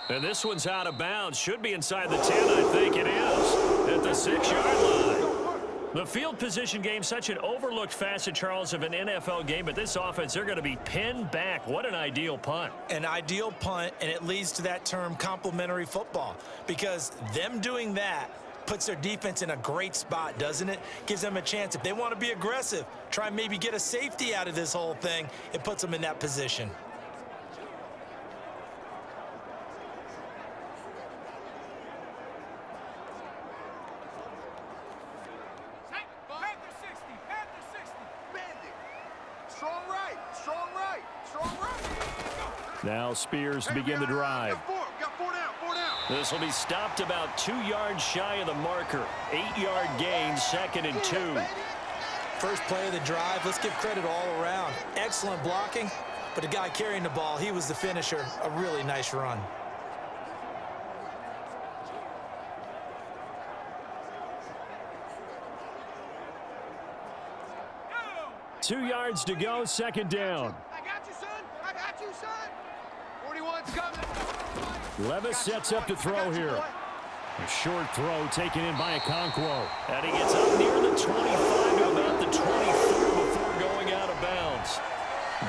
And this one's out of bounds. Should be inside the 10, I think it is, at the 6-yard line. The field position game, such an overlooked facet, Charles, of an NFL game, but this offense, they're going to be pinned back. What an ideal punt. An ideal punt, and it leads to that term complementary football, because them doing that puts their defense in a great spot, doesn't it? Gives them a chance. If they want to be aggressive, try and maybe get a safety out of this whole thing, it puts them in that position. Now Spears begin the drive. This will be stopped about 2 yards shy of the marker. 8-yard gain, 2nd and 2. First play of the drive, let's give credit all around. Excellent blocking, but the guy carrying the ball, he was the finisher. A really nice run. Two yards to go, 2nd down. I got you, son. I got you, son. 41's coming. Levis sets up to throw here. A short throw taken in by Okonkwo. And he gets up near the 25 to about the 24 before going out of bounds.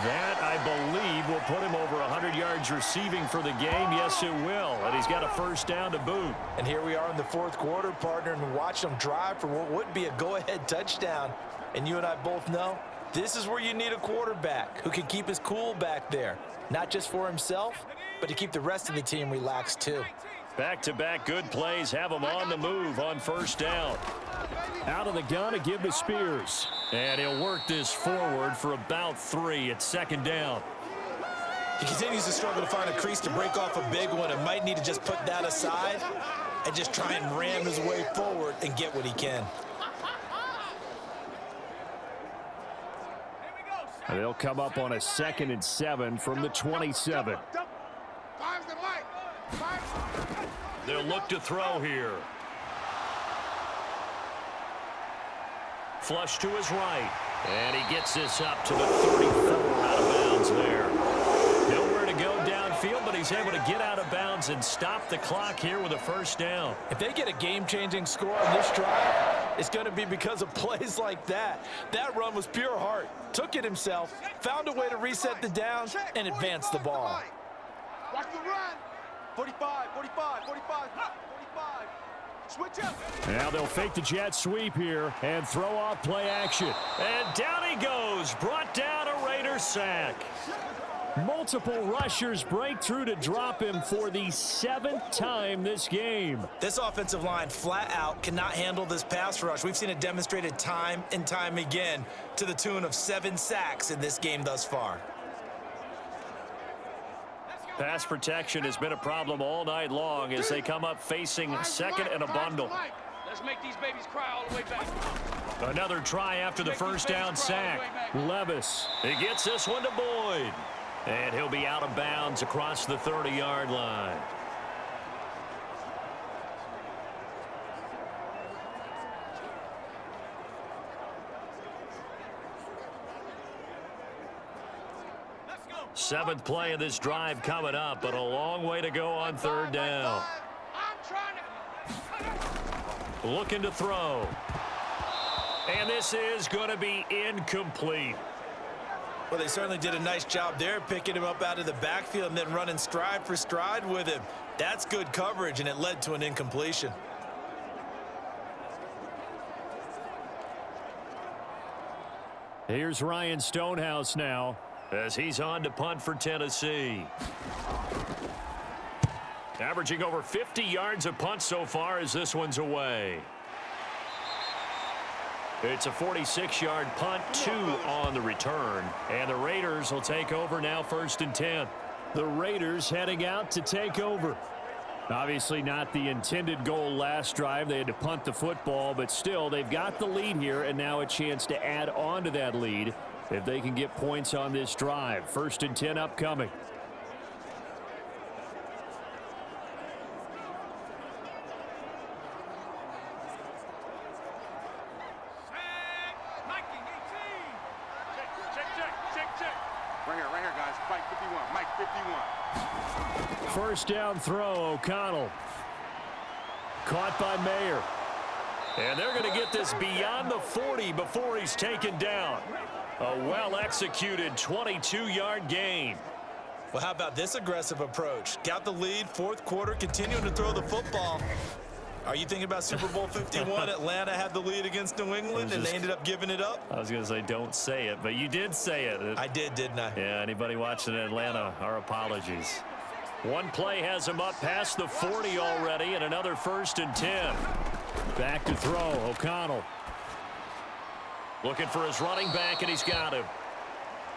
That, I believe, will put him over 100 yards receiving for the game. Yes, it will. And he's got a first down to boot. And here we are in the fourth quarter, partner, and watch them drive for what would be a go-ahead touchdown. And you and I both know this is where you need a quarterback who can keep his cool back there. Not just for himself, but to keep the rest of the team relaxed too. Back-to-back good plays have him on the move on first down. Out of the gun to give to Spears. And he'll work this forward for about 3 at 2nd down. He continues to struggle to find a crease to break off a big one and might need to just put that aside and just try and ram his way forward and get what he can. And they'll come up on a 2nd and 7 from the 27. They'll look to throw here. Flush to his right. And he gets this up to the 34 out of bounds there. Nowhere to go downfield, but he's he's able to get out of bounds and stop the clock here with a first down. If they get a game-changing score on this drive, it's going to be because of plays like that. That run was pure heart. Took it himself, found a way to reset the downs, and advance the ball. Watch the run. 45, 45, 45, 45. Switch up. Now they'll fake the jet sweep here and throw off play action. And down he goes, brought down a Raider sack. Multiple rushers break through to drop him for the 7th time this game. This offensive line flat out cannot handle this pass rush. We've seen it demonstrated time and time again to the tune of 7 sacks in this game thus far. Pass protection has been a problem all night long as they come up facing second and a bundle. Let's make these babies cry all the way back. Another try after the first down sack. Levis, he gets this one to Boyd. And he'll be out of bounds across the 30-yard line. Seventh play of this drive coming up, but a long way to go on third down. Looking to throw. And this is going to be incomplete. Well, they certainly did a nice job there, picking him up out of the backfield and then running stride for stride with him. That's good coverage, and it led to an incompletion. Here's Ryan Stonehouse now as he's on to punt for Tennessee. Averaging over 50 yards a punt so far as this one's away. It's a 46-yard punt, 2 on the return. And the Raiders will take over now, 1st and 10. The Raiders heading out to take over. Obviously not the intended goal last drive. They had to punt the football, but still they've got the lead here and now a chance to add on to that lead if they can get points on this drive. 1st and 10 upcoming. Right here, guys. Mike 51. Mike 51. First down throw, O'Connell. Caught by Mayer. And they're going to get this beyond the 40 before he's taken down. A well-executed 22-yard gain. Well, how about this aggressive approach? Got the lead, 4th quarter, continuing to throw the football. Are you thinking about Super Bowl 51? Atlanta had the lead against New England, and they ended up giving it up? I was going to say don't say it, but you did say it. I did, didn't I? Yeah, anybody watching Atlanta, our apologies. One play has him up past the 40 already, and another 1st and 10. Back to throw, O'Connell. Looking for his running back, and he's got him.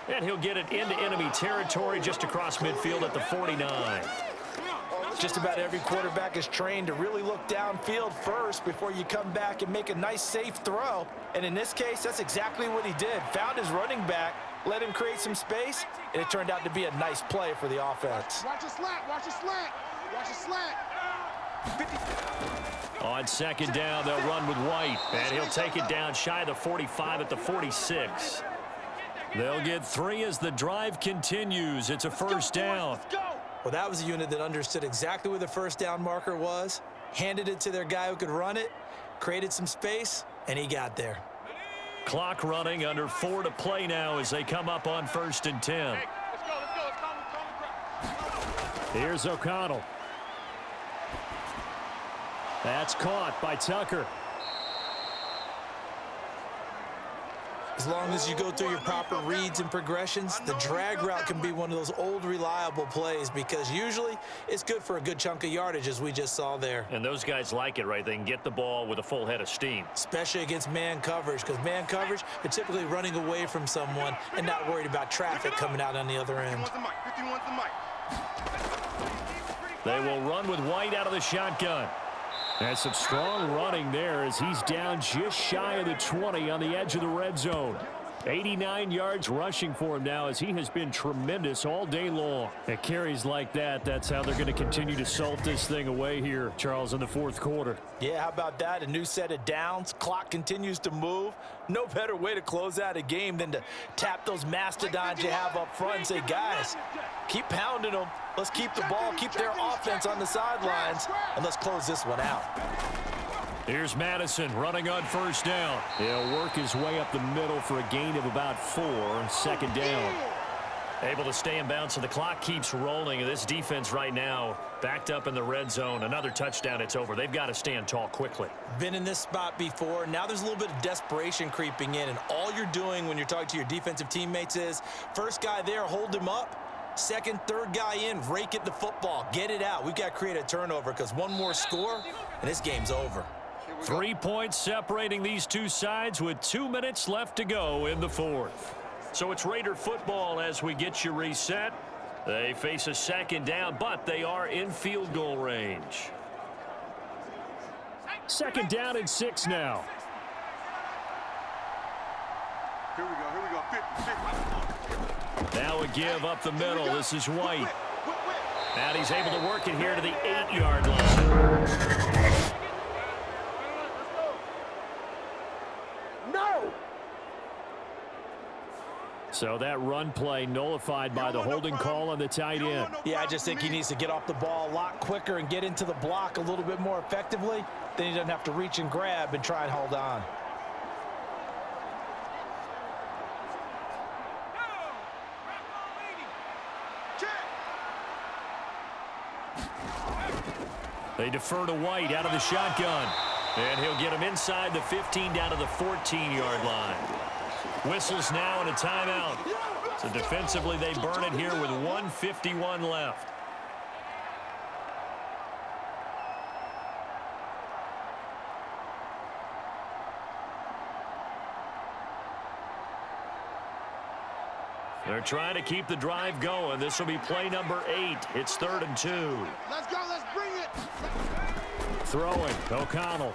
And he'll get it into enemy territory just across midfield at the 49. Just about every quarterback is trained to really look downfield first before you come back and make a nice, safe throw. And in this case, that's exactly what he did. Found his running back, let him create some space, and it turned out to be a nice play for the offense. Watch your slant. Watch your slant. Watch your slant. 50. On 2nd down, they'll run with White, and he'll take it down shy of the 45 at the 46. They'll get 3 as the drive continues. It's a 1st down. Well, that was a unit that understood exactly where the 1st down marker was, handed it to their guy who could run it, created some space, and he got there. Clock running, under 4 to play now as they come up on 1st and 10. Let's go. Here's O'Connell. That's caught by Tucker. As long as you go through your proper reads and progressions, the drag route can be one of those old reliable plays because usually it's good for a good chunk of yardage as we just saw there. And those guys like it, right? They can get the ball with a full head of steam. Especially against man coverage, because man coverage, they're typically running away from someone and not worried about traffic coming out on the other end. 51's the mic. They will run with White out of the shotgun. That's some strong running there as he's down just shy of the 20 on the edge of the red zone. 89 yards rushing for him now as he has been tremendous all day long. At carries like that, that's how they're going to continue to salt this thing away here, Charles, in the fourth quarter. Yeah, how about that? A new set of downs. Clock continues to move. No better way to close out a game than to tap those mastodons you have up front and say, guys, keep pounding them. Let's keep the ball, keep their offense on the sidelines, and let's close this one out. Here's Madison running on first down. He'll work his way up the middle for a gain of about 4, second down. Able to stay in bounds, so the clock keeps rolling. This defense right now backed up in the red zone. Another touchdown, it's over. They've got to stand tall quickly. Been in this spot before. Now there's a little bit of desperation creeping in, and all you're doing when you're talking to your defensive teammates is first guy there, hold him up. Second, third guy in, rake at the football. Get it out. We've got to create a turnover because one more score, and this game's over. 3 points separating these two sides with 2 minutes left to go in the fourth. So it's Raider football as we get you reset. They face a second down, but they are in field goal range. Second down and 6 now. Here we go, 50. Now a give up the middle. This is White. And he's able to work it here to the 8-yard line. So that run play nullified by the holding call on the tight end. Yeah, I just think he needs to get off the ball a lot quicker and get into the block a little bit more effectively. Then he doesn't have to reach and grab and try and hold on. They defer to White out of the shotgun. And he'll get him inside the 15 down to the 14-yard line. Whistles now and a timeout. So defensively, they burn it here with 1:51 left. They're trying to keep the drive going. This will be play number 8. It's 3rd and 2. Let's go, let's bring it. Throwing, O'Connell.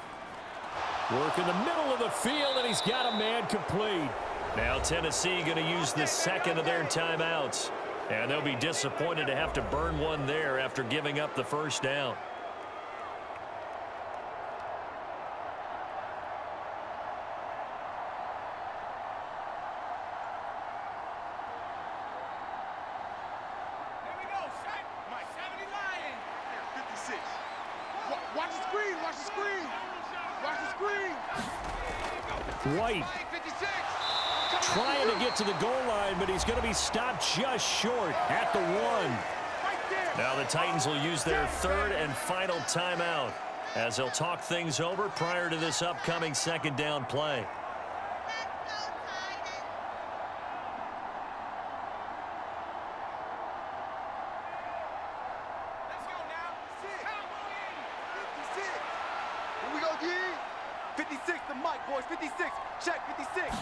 Work in the middle of the field, and he's got a man complete. Now Tennessee going to use the second of their timeouts. And they'll be disappointed to have to burn one there after giving up the first down. Here we go, set. My 70 Lions. 56. Watch the screen, watch the screen. Watch the screen. White 56. trying to get to the goal line, but he's going to be stopped just short at the 1. Now the Titans will use their 3rd and final timeout as they'll talk things over prior to this upcoming second down play. Let's go now. 56. Here we go, D. 56, the mic, boys. 56. Check, 56.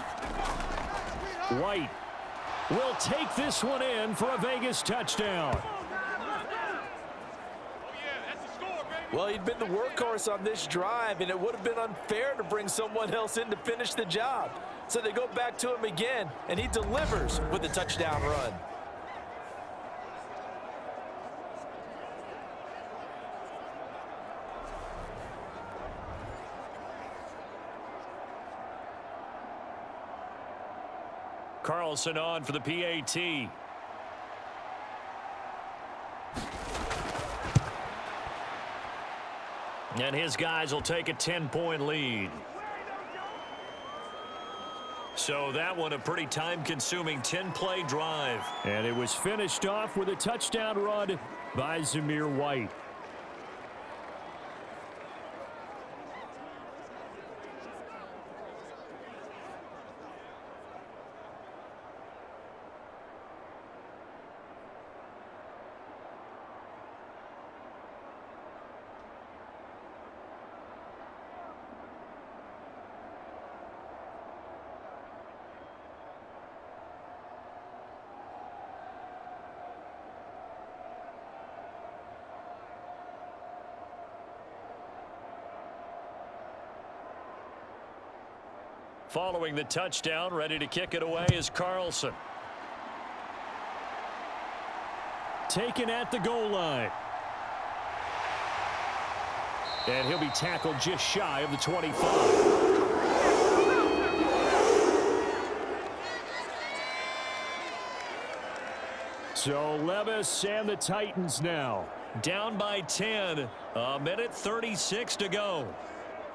White will take this one in for a Vegas touchdown. Well, he'd been the workhorse on this drive, and it would have been unfair to bring someone else in to finish the job. So they go back to him again, and he delivers with a touchdown run. Carlson on for the PAT. And his guys will take a 10-point lead. So that one a pretty time-consuming 10-play drive. And it was finished off with a touchdown run by Zamir White. Following the touchdown, ready to kick it away is Carlson. Taken at the goal line. And he'll be tackled just shy of the 25. So Levis and the Titans now down by 10. A minute 36 to go.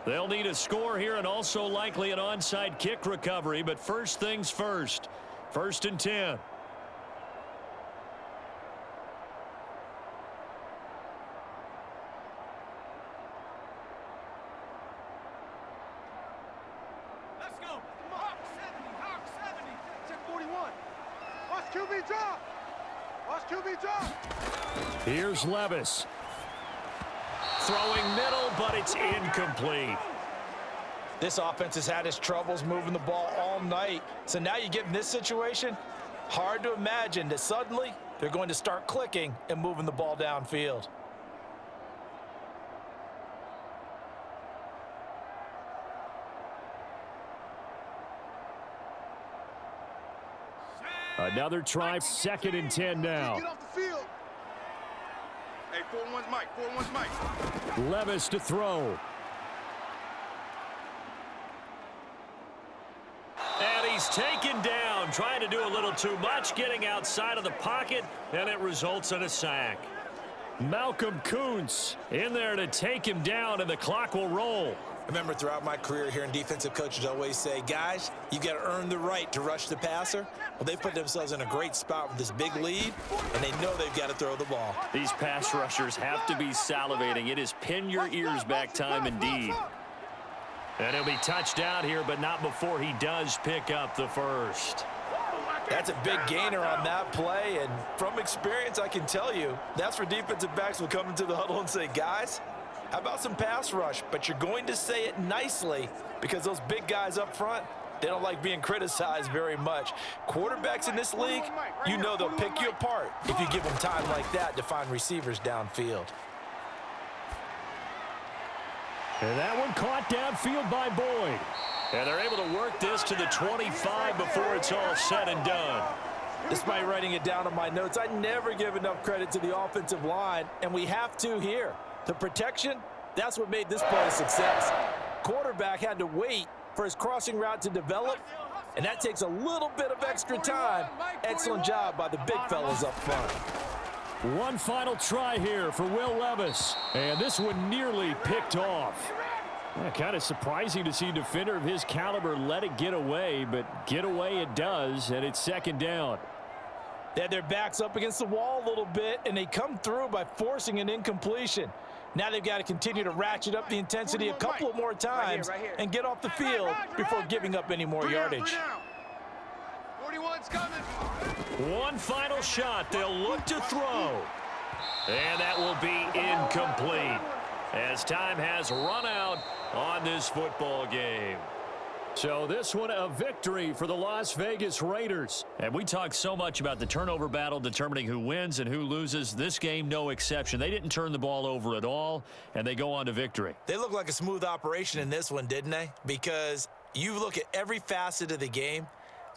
They'll need a score here and also likely an onside kick recovery. But first things first. 1st and 10. Let's go. Hawk 70. Hawk 70. Check 41. Watch QB drop. Watch QB drop. Here's Levis. Throwing middle, but it's incomplete. This offense has had its troubles moving the ball all night. So now you get in this situation, hard to imagine that suddenly they're going to start clicking and moving the ball downfield. Another try, 2nd and 10 now. Get off the field. Hey, 4-1's Mike. 4-1's Mike. Levis to throw. And he's taken down, trying to do a little too much, getting outside of the pocket, and it results in a sack. Malcolm Kuntz in there to take him down, and the clock will roll. I remember throughout my career hearing defensive coaches always say, guys, you got to earn the right to rush the passer. Well, they put themselves in a great spot with this big lead, and they know they've got to throw the ball. These pass rushers have to be salivating. It is pin your ears back time indeed. And he'll be touched down here, but not before he does pick up the first. That's a big gainer on that play, and from experience, I can tell you, that's where defensive backs will come into the huddle and say, guys, how about some pass rush? But you're going to say it nicely because those big guys up front, they don't like being criticized very much. Quarterbacks in this league, you know they'll pick you apart if you give them time like that to find receivers downfield. And that one caught downfield by Boyd. And they're able to work this to the 25 before it's all said and done. Despite writing it down on my notes, I never give enough credit to the offensive line, and we have to here. The protection, that's what made this play a success. Quarterback had to wait for his crossing route to develop, and that takes a little bit of extra time. Excellent job by the big fellas up front. One final try here for Will Levis. And this one nearly picked off. Kind of surprising to see a defender of his caliber let it get away, but get away it does, and it's 2nd down. They had their backs up against the wall a little bit, and they come through by forcing an incompletion. Now they've got to continue to ratchet up the intensity a couple of more times and get off the field before giving up any more yardage. 41's coming. One final shot. They'll look to throw. And that will be incomplete as time has run out on this football game. So this one a victory for the Las Vegas Raiders. And we talk so much about the turnover battle determining who wins and who loses. This game, no exception. They didn't turn the ball over at all, and they go on to victory. They look like a smooth operation in this one, didn't they? Because you look at every facet of the game,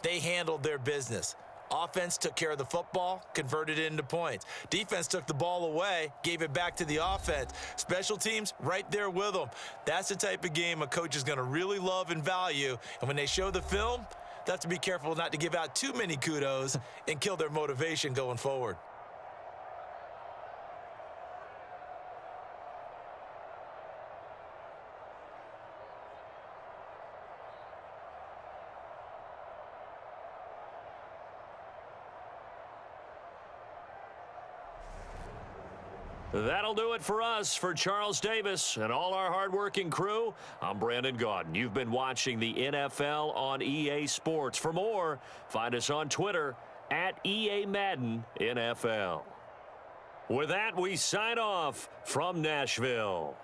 they handled their business. Offense took care of the football, converted it into points. Defense took the ball away, gave it back to the offense. Special teams, right there with them. That's the type of game a coach is going to really love and value. And when they show the film, they have to be careful not to give out too many kudos and kill their motivation going forward. That'll do it for us. For Charles Davis and all our hardworking crew, I'm Brandon Gaudin. You've been watching the NFL on EA Sports. For more, find us on Twitter at EA Madden NFL. With that, we sign off from Nashville.